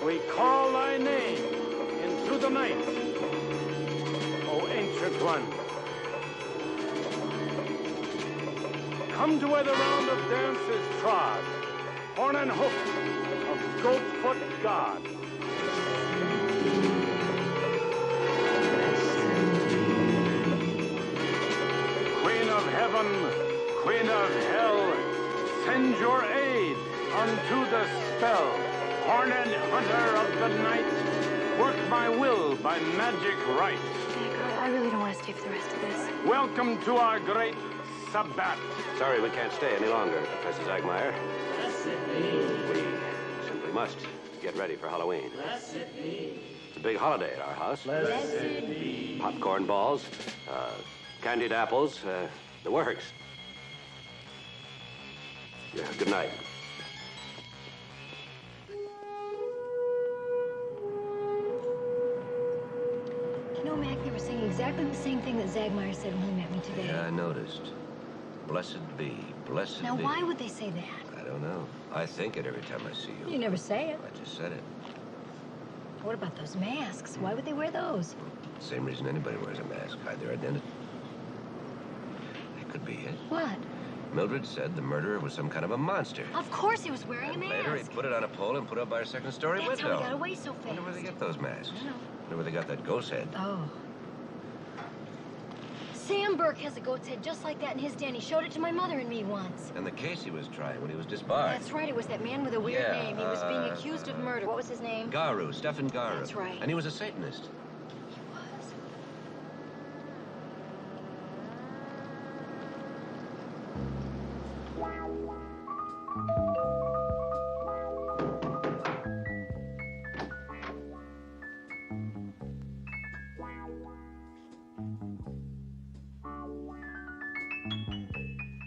we call thy name into the night, O ancient one. Come to where the round of dance is trod, horn and hoof of goat-foot God. Queen of heaven, queen of hell, send your aid unto the spell. Horned hunter of the night, work my will by magic right. I really don't want to stay for the rest of this. Welcome to our great Sabbat. Sorry, we can't stay any longer, Professor Zagmeyer. We simply must get ready for Halloween. It's a big holiday at our house. Popcorn balls, candied apples, the works. Yeah, good night. You know, Mac, they were saying exactly the same thing that Zagmeyer said when he met me today. Yeah, I noticed. Blessed be, blessed Now, be. why would they say that? I don't know. I think it every time I see you. You never say it. I just said it. What about those masks? Why would they wear those? Same reason anybody wears a mask, hide their identity. That could be it. What? Mildred said the murderer was some kind of a monster. Of course he was wearing a And mask. later he put it on a pole and put it up by our second-story That's window. how he got away so fast. Wonder where they get those masks. I don't know. Wonder where they got that ghost head. Oh. Sam Burke has a goat's head just like that in his den. He showed it to my mother and me once. And the case he was trying when he was disbarred. That's right. It was that man with a weird Yeah, name. He was being accused of murder. What was his name? Garu, Stefan Garu. That's right. And he was a Satanist.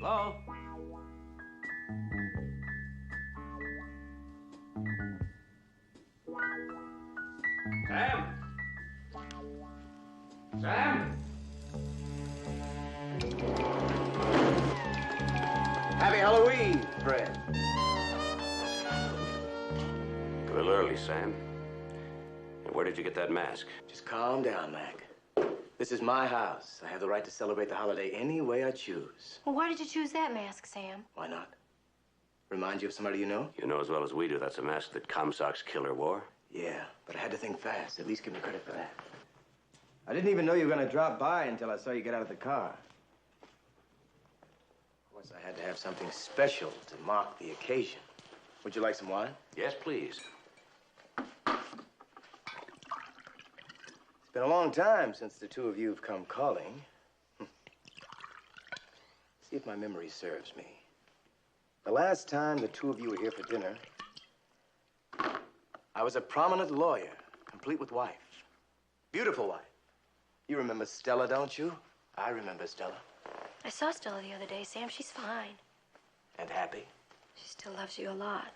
Hello? Sam? Sam? Happy Halloween, Fred. A little early, Sam. And where did you get that mask? Just calm down, Mac. This is my house. I have the right to celebrate the holiday any way I choose. Well, why did you choose that mask, Sam? Why not? Remind you of somebody you know? You know as well as we do that's a mask that Comstock's killer wore. Yeah, but I had to think fast. At least give me credit for that. I didn't even know you were going to drop by until I saw you get out of the car. Of course, I had to have something special to mark the occasion. Would you like some wine? Yes, please. It's been a long time since the two of you have come calling. See if my memory serves me. The last time the two of you were here for dinner, I was a prominent lawyer, complete with wife. Beautiful wife. You remember Stella, don't you? I remember Stella. I saw Stella the other day, Sam. She's fine. And happy. She still loves you a lot.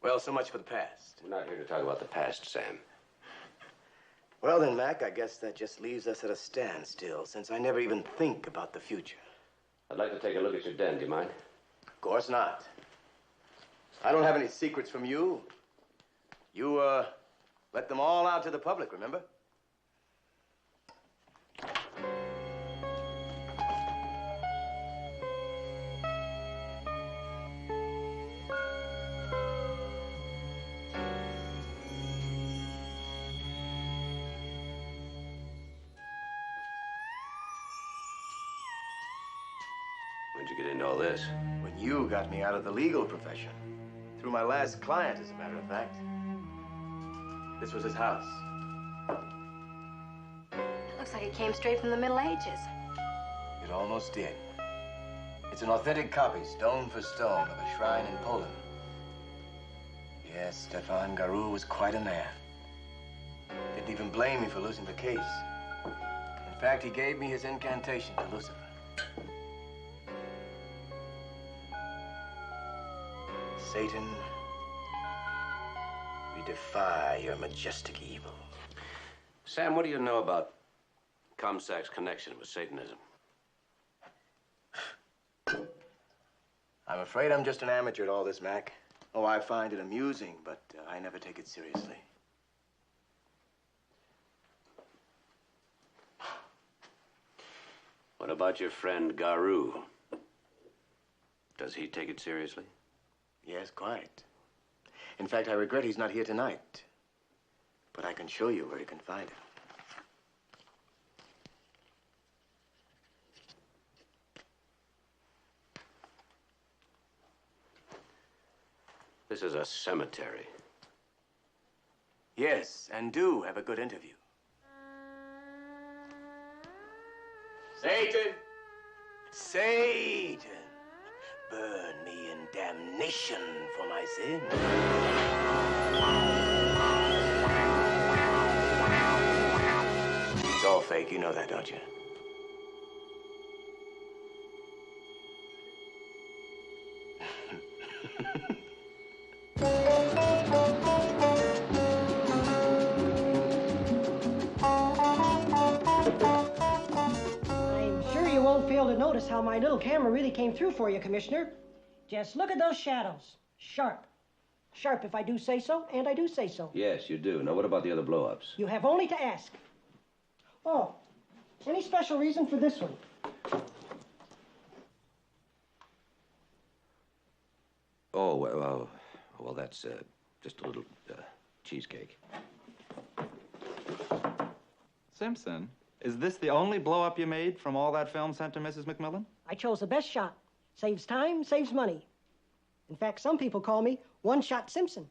Well, so much for the past. We're not here to talk about the past, Sam. Well then, Mac, I guess that just leaves us at a standstill, since I never even think about the future. I'd like to take a look at your den. Do you mind? Of course not. I don't have any secrets from you. You, let them all out to the public, remember? When'd you get into all this? When you got me out of the legal profession. Through my last client, as a matter of fact. This was his house. It looks like it came straight from the Middle Ages. It almost did. It's an authentic copy, stone for stone, of a shrine in Poland. Yes, Stefan Garu was quite a man. Didn't even blame me for losing the case. In fact, he gave me his incantation to Lucifer. Satan, We defy your majestic evil. Sam, what do you know about Comstock's connection with Satanism? I'm afraid I'm just an amateur at all this, Mac. Oh, I find it amusing, but I never take it seriously. What about your friend Garou? Does he take it seriously? Yes, quite. In fact, I regret he's not here tonight. But I can show you where you can find him. This is a cemetery. Yes, and do have a good interview. Satan! Satan! Burn me in damnation for my sin. It's all fake, you know that, don't you? Fail to notice how my little camera really came through for you, Commissioner. Just look at those shadows. Sharp. Sharp, if I do say so, and I do say so. Yes, you do. Now, what about the other blow-ups? You have only to ask. Oh, any special reason for this one? Oh, well, that's just a little cheesecake. Simpson, is this the only blow-up you made from all that film sent to Mrs. McMillan? I chose the best shot. Saves time, saves money. In fact, some people call me One-Shot Simpson.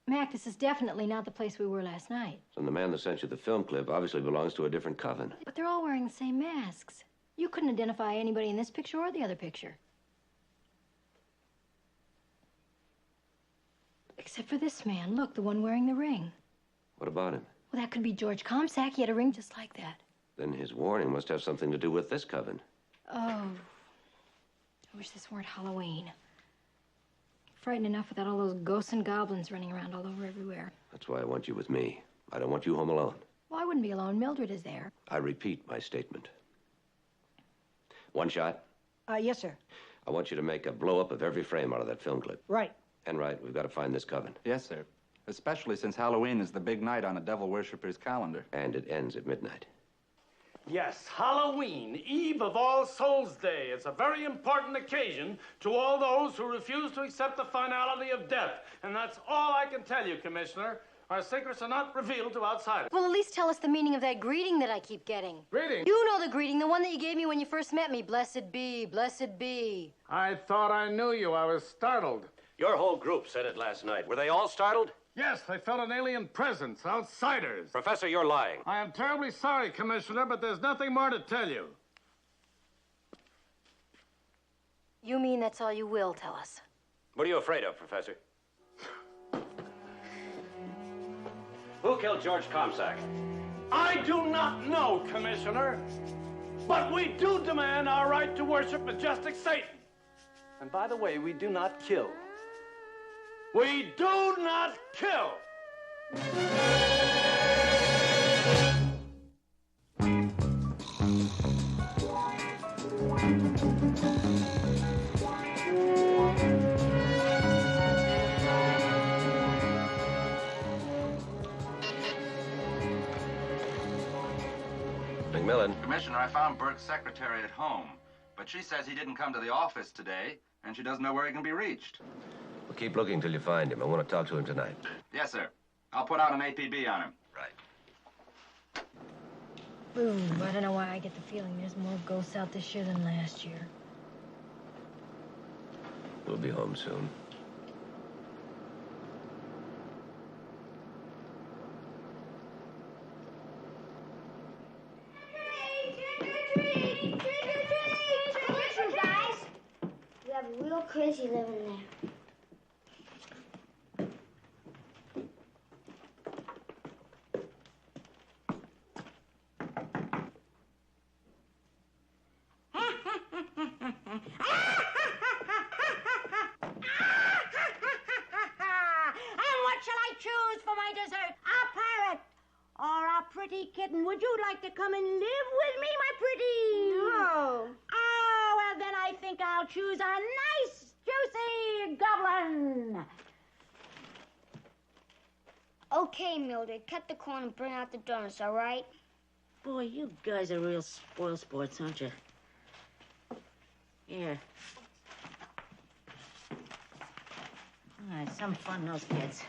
Mac, this is definitely not the place we were last night. And the man that sent you the film clip obviously belongs to a different coven. But they're all wearing the same masks. You couldn't identify anybody in this picture or the other picture. Except for this man. Look, the one wearing the ring. What about him? Well, that could be George Comstock. He had a ring just like that. Then his warning must have something to do with this coven. Oh. I wish this weren't Halloween. Frightened enough without all those ghosts and goblins running around all over everywhere. That's why I want you with me. I don't want you home alone. Well, I wouldn't be alone. Mildred is there. I repeat my statement. One shot? Yes, sir. I want you to make a blow-up of every frame out of that film clip. Right. Enright, we've got to find this coven. Yes, sir. Especially since Halloween is the big night on a devil worshipper's calendar. And it ends at midnight. Yes, Halloween, Eve of All Souls Day. It's a very important occasion to all those who refuse to accept the finality of death. And that's all I can tell you, Commissioner. Our secrets are not revealed to outsiders. Well, at least tell us the meaning of that greeting that I keep getting. Greeting? You know the greeting, the one that you gave me when you first met me. Blessed be, blessed be. I thought I knew you. I was startled. Your whole group said it last night. Were they all startled? Yes, they felt an alien presence, outsiders. Professor, you're lying. I am terribly sorry, Commissioner, but there's nothing more to tell you. You mean that's all you will tell us? What are you afraid of, Professor? Who killed George Comstock? I do not know, Commissioner. But we do demand our right to worship majestic Satan. And by the way, we do not kill. We do not kill! McMillan. Commissioner, I found Burke's secretary at home, but she says he didn't come to the office today, and she doesn't know where he can be reached. Well, keep looking till you find him. I want to talk to him tonight. Yes, sir. I'll put out an APB on him. Right. Ooh, I don't know why I get the feeling there's more ghosts out this year than last year. We'll be home soon. You have a real crazy living there. me, kitten. Would you like to come and live with me, my pretty? No. Oh, well, then I think I'll choose a nice, juicy goblin. Okay, Mildred, cut the corn and bring out the donuts, all right? Boy, you guys are real spoil sports, aren't you? Here. All right, some fun, those kids.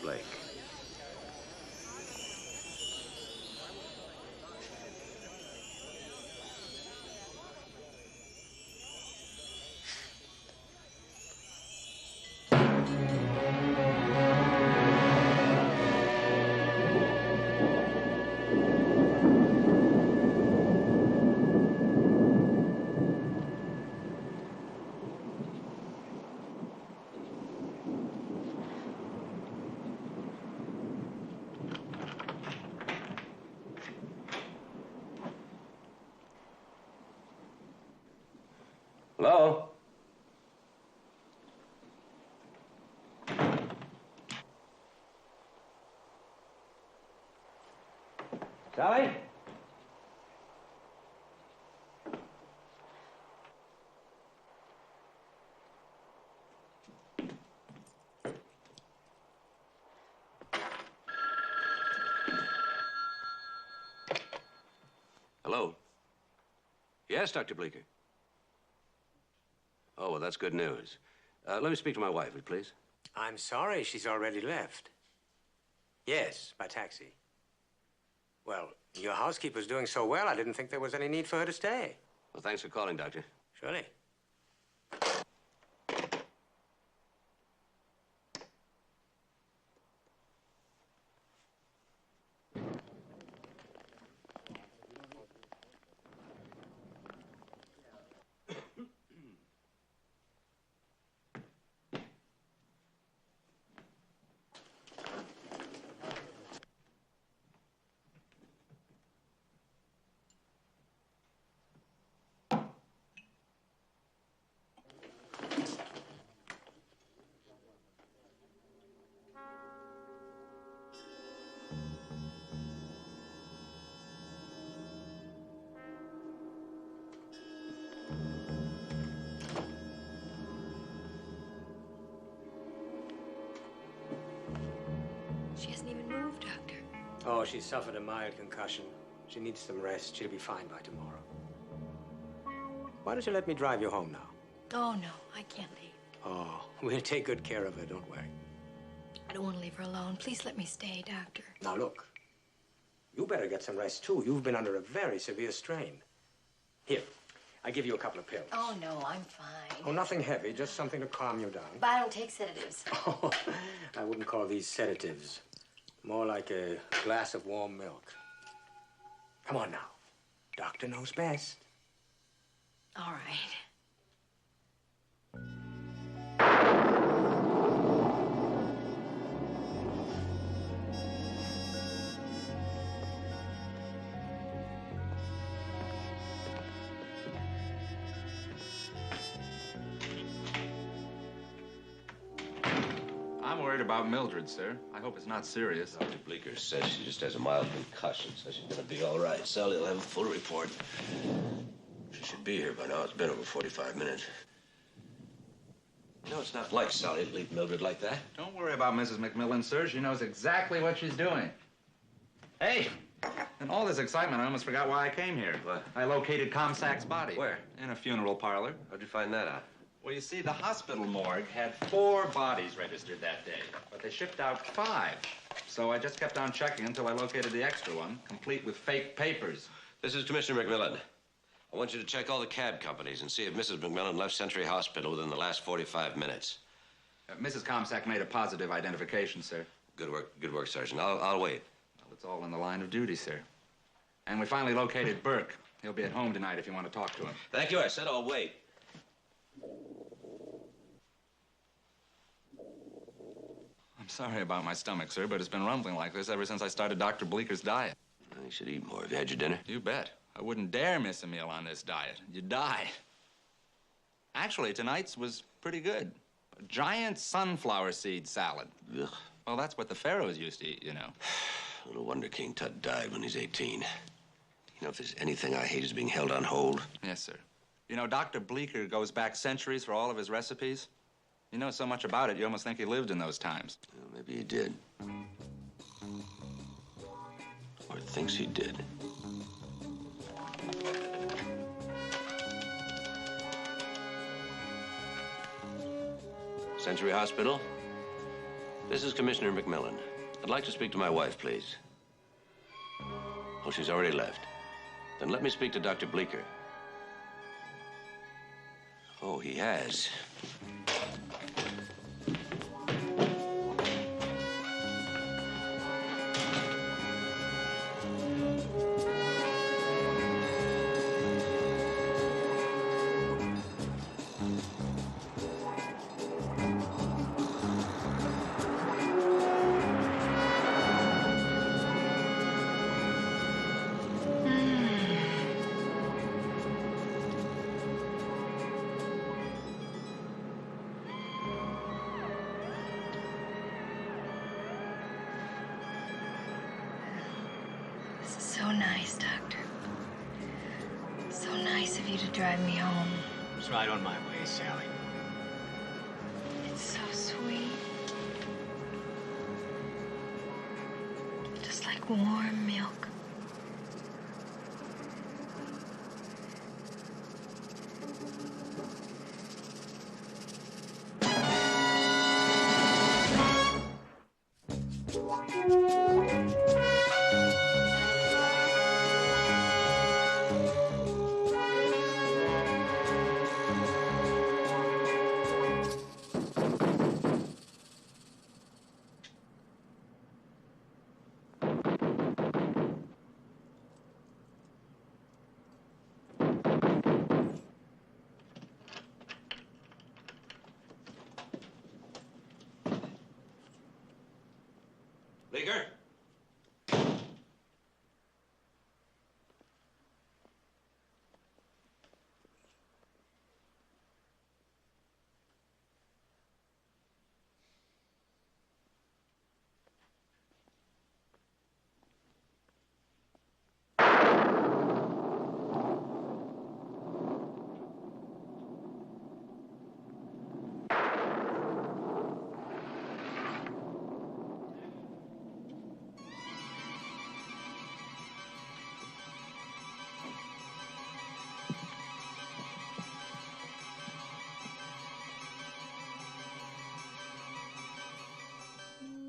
Blake. Hello? Sally? Hello? Yes, Dr. Bleeker. Oh, well, that's good news. Let me speak to my wife, will you please? I'm sorry she's already left. Yes, by taxi. Well, your housekeeper's doing so well, I didn't think there was any need for her to stay. Well, thanks for calling, Doctor. Surely. She hasn't even moved, Doctor. Oh, she suffered a mild concussion. She needs some rest. She'll be fine by tomorrow. Why don't you let me drive you home now? Oh, no, I can't leave. Oh, we'll take good care of her, don't worry. I don't want to leave her alone. Please let me stay, Doctor. Now, look. You better get some rest, too. You've been under a very severe strain. Here, I give you a couple of pills. Oh, no, I'm fine. Oh, nothing heavy, just something to calm you down. But I don't take sedatives. Oh, I wouldn't call these sedatives. More like a glass of warm milk. Come on now. Doctor knows best. All right. I'm worried about Mildred, sir. I hope it's not serious. Dr. Bleeker says she just has a mild concussion, so she's gonna be all right. Sally will have a full report. She should be here by now. It's been over 45 minutes. You know, it's not like Sally to leave Mildred like that. Don't worry about Mrs. McMillan, sir. She knows exactly what she's doing. Hey! In all this excitement, I almost forgot why I came here. What? I located Comsack's body. Where? In a funeral parlor. How'd you find that out? Well, you see, the hospital morgue had 4 bodies registered that day, but they shipped out 5. So I just kept on checking until I located the extra one, complete with fake papers. This is Commissioner McMillan. I want you to check all the cab companies and see if Mrs. McMillan left Century Hospital within the last 45 minutes. Mrs. Comsack made a positive identification, sir. Good work, Sergeant. I'll wait. Well, it's all in the line of duty, sir. And we finally located Burke. He'll be at home tonight if you want to talk to him. Thank you. I said I'll wait. I'm sorry about my stomach, sir, but it's been rumbling like this ever since I started Dr. Bleeker's diet. You should eat more. Have you had your dinner? You bet. I wouldn't dare miss a meal on this diet. You'd die. Actually, tonight's was pretty good. A giant sunflower seed salad. Ugh. Well, that's what the pharaohs used to eat, you know. No wonder King Tut died when he's 18. You know, if there's anything I hate is being held on hold. Yes, sir. You know, Dr. Bleeker goes back centuries for all of his recipes. You know so much about it, you almost think he lived in those times. Well, maybe he did. Or thinks he did. Century Hospital? This is Commissioner McMillan. I'd like to speak to my wife, please. Oh, she's already left. Then let me speak to Dr. Bleeker. Oh, he has. This is so nice, Doctor. So nice of you to drive me home. It's right on my way, Sally. It's so sweet. Just like warm milk. Leaker?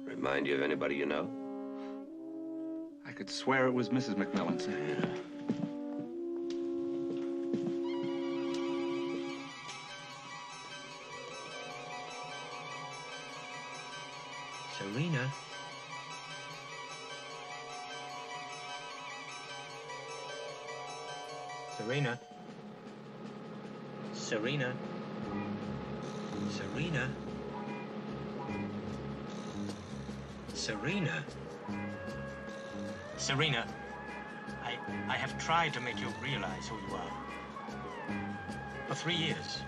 Remind you of anybody you know? I could swear it was Mrs. McMillan, sir. Serena? Serena? Serena? Serena? Serena? Serena, I have tried to make you realize who you are. For 3 years.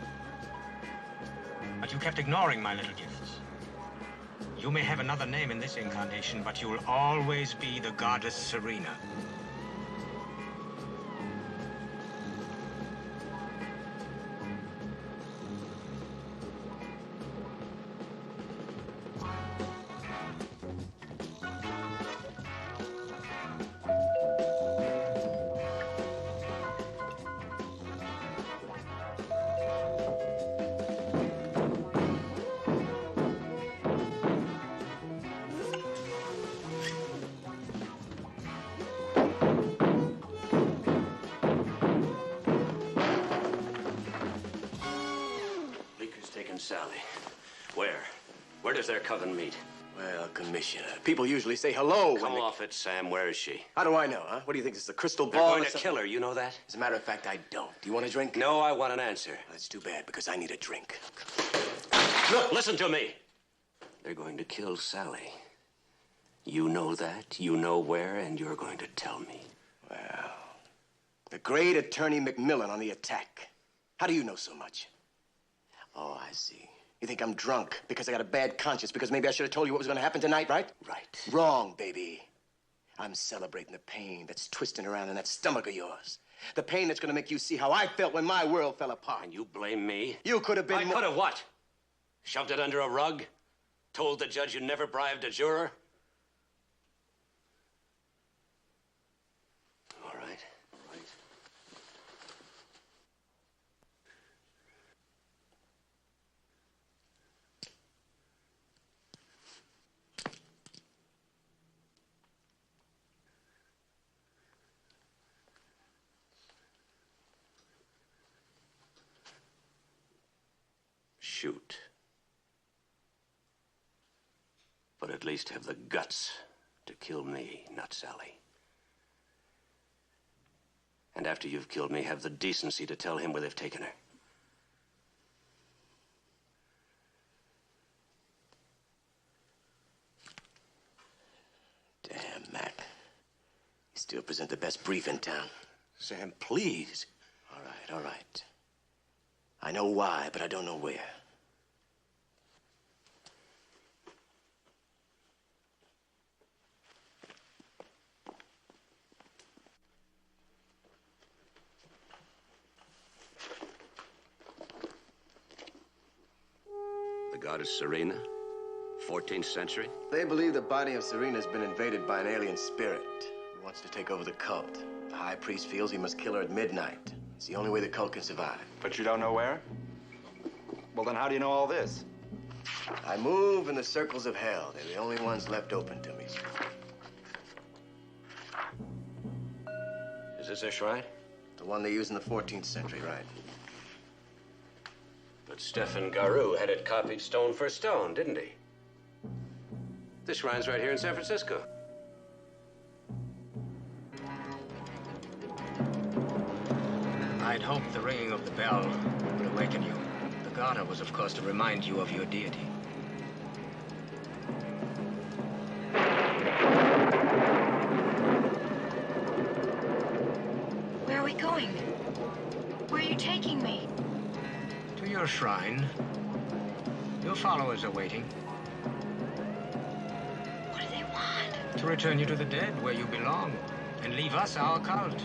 But you kept ignoring my little gifts. You may have another name in this incarnation, but you'll always be the goddess Serena. Sally. Where? Where does their coven meet? Well, Commissioner, people usually say hello Come off it, Sam. Where is she? How do I know, huh? What do you think, this is a crystal They're ball? going to kill her. You know that? As a matter of fact, I don't. Do you want a drink? No, I want an answer. That's too bad, because I need a drink. Look, listen to me. They're going to kill Sally. You know that, you know where, and you're going to tell me. Well, the great attorney McMillan on the attack. How do you know so much? Oh, I see. You think I'm drunk because I got a bad conscience, because maybe I should have told you what was going to happen tonight, right? Right. Wrong, baby. I'm celebrating the pain that's twisting around in that stomach of yours. The pain that's going to make you see how I felt when my world fell apart. And you blame me? You could have been I could have what? Shoved it under a rug? Told the judge you never bribed a juror? All right. Right. Shoot. But at least have the guts to kill me, not Sally. And after you've killed me, have the decency to tell him where they've taken her. Damn, Mac. You still present the best brief in town. Sam, please. All right. I know why, but I don't know where. goddess Serena? 14th century? They believe the body of Serena has been invaded by an alien spirit who wants to take over the cult. The high priest feels he must kill her at midnight. It's the only way the cult can survive. But you don't know where? Well, then how do you know all this? I move in the circles of hell. They're the only ones left open to me. Is this their shrine? The one they used in the 14th century, right? But Stefan Garou had it copied stone for stone, didn't he? This shrine's right here in San Francisco. I'd hoped the ringing of the bell would awaken you. The garter was, of course, to remind you of your deity. Where are we going? Where are you taking me? To your shrine. Your followers are waiting. What do they want? To return you to the dead, where you belong, and leave us our cult.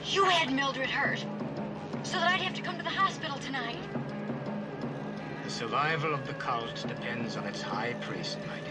You had Mildred hurt, so that I'd have to come to the hospital tonight. The survival of the cult depends on its high priest, my dear.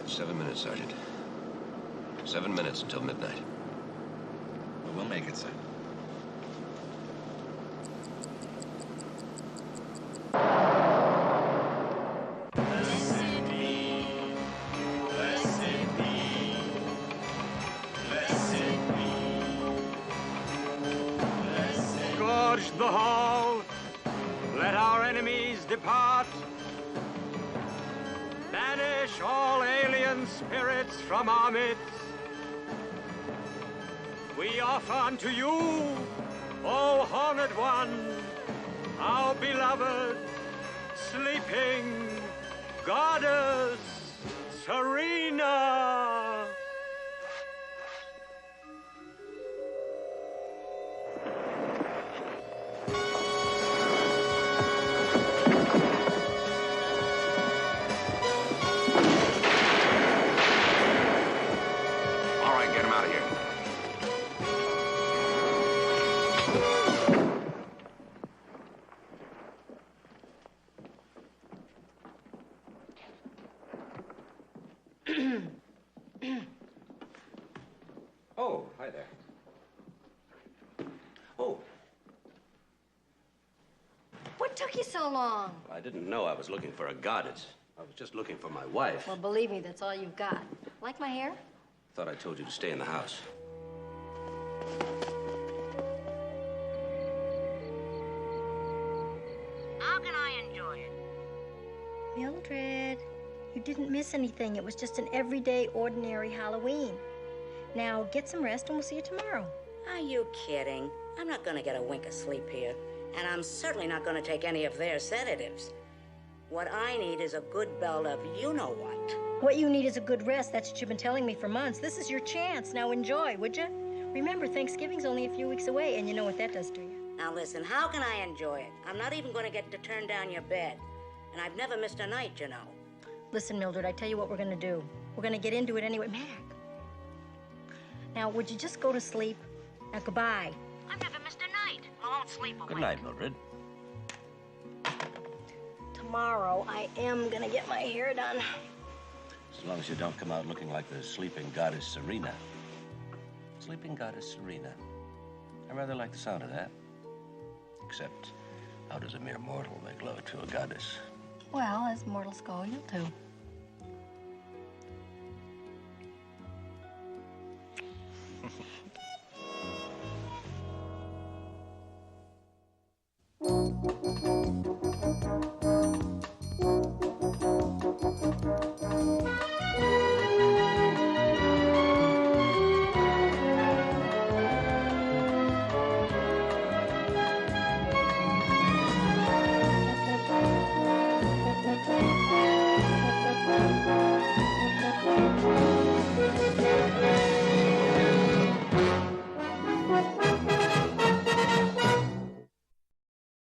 It's 7 minutes, Sergeant. 7 minutes until midnight. We'll make it, sir. Scourge the hall. Let our enemies depart. Banish all alien spirits from our midst. We offer unto you, O Horned One, our beloved, sleeping goddess Serena. All right, get him out of here. Oh, hi there. Oh. What took you so long? I didn't know I was looking for a goddess. I was just looking for my wife. Well, believe me, that's all you've got. Like my hair? Thought I told you to stay in the house. How can I enjoy it? Mildred, you didn't miss anything. It was just an everyday, ordinary Halloween. Now, get some rest and we'll see you tomorrow. Are you kidding? I'm not gonna get a wink of sleep here. And I'm certainly not gonna take any of their sedatives. What I need is a good belt of you-know-what. What you need is a good rest. That's what you've been telling me for months. This is your chance. Now enjoy, would you? Remember, Thanksgiving's only a few weeks away, and you know what that does to you. Now listen, how can I enjoy it? I'm not even gonna get to turn down your bed. And I've never missed a night, you know. Listen, Mildred, I tell you what we're gonna do. We're gonna get into it anyway. Mac. Now, would you just go to sleep? Now, goodbye. I've never missed a night. I won't sleep awake. Good night, Mildred. Tomorrow, I am gonna get my hair done. As long as you don't come out looking like the sleeping goddess Serena. Sleeping goddess Serena. I rather like the sound of that. Except, how does a mere mortal make love to a goddess? Well, as mortals go, you'll do.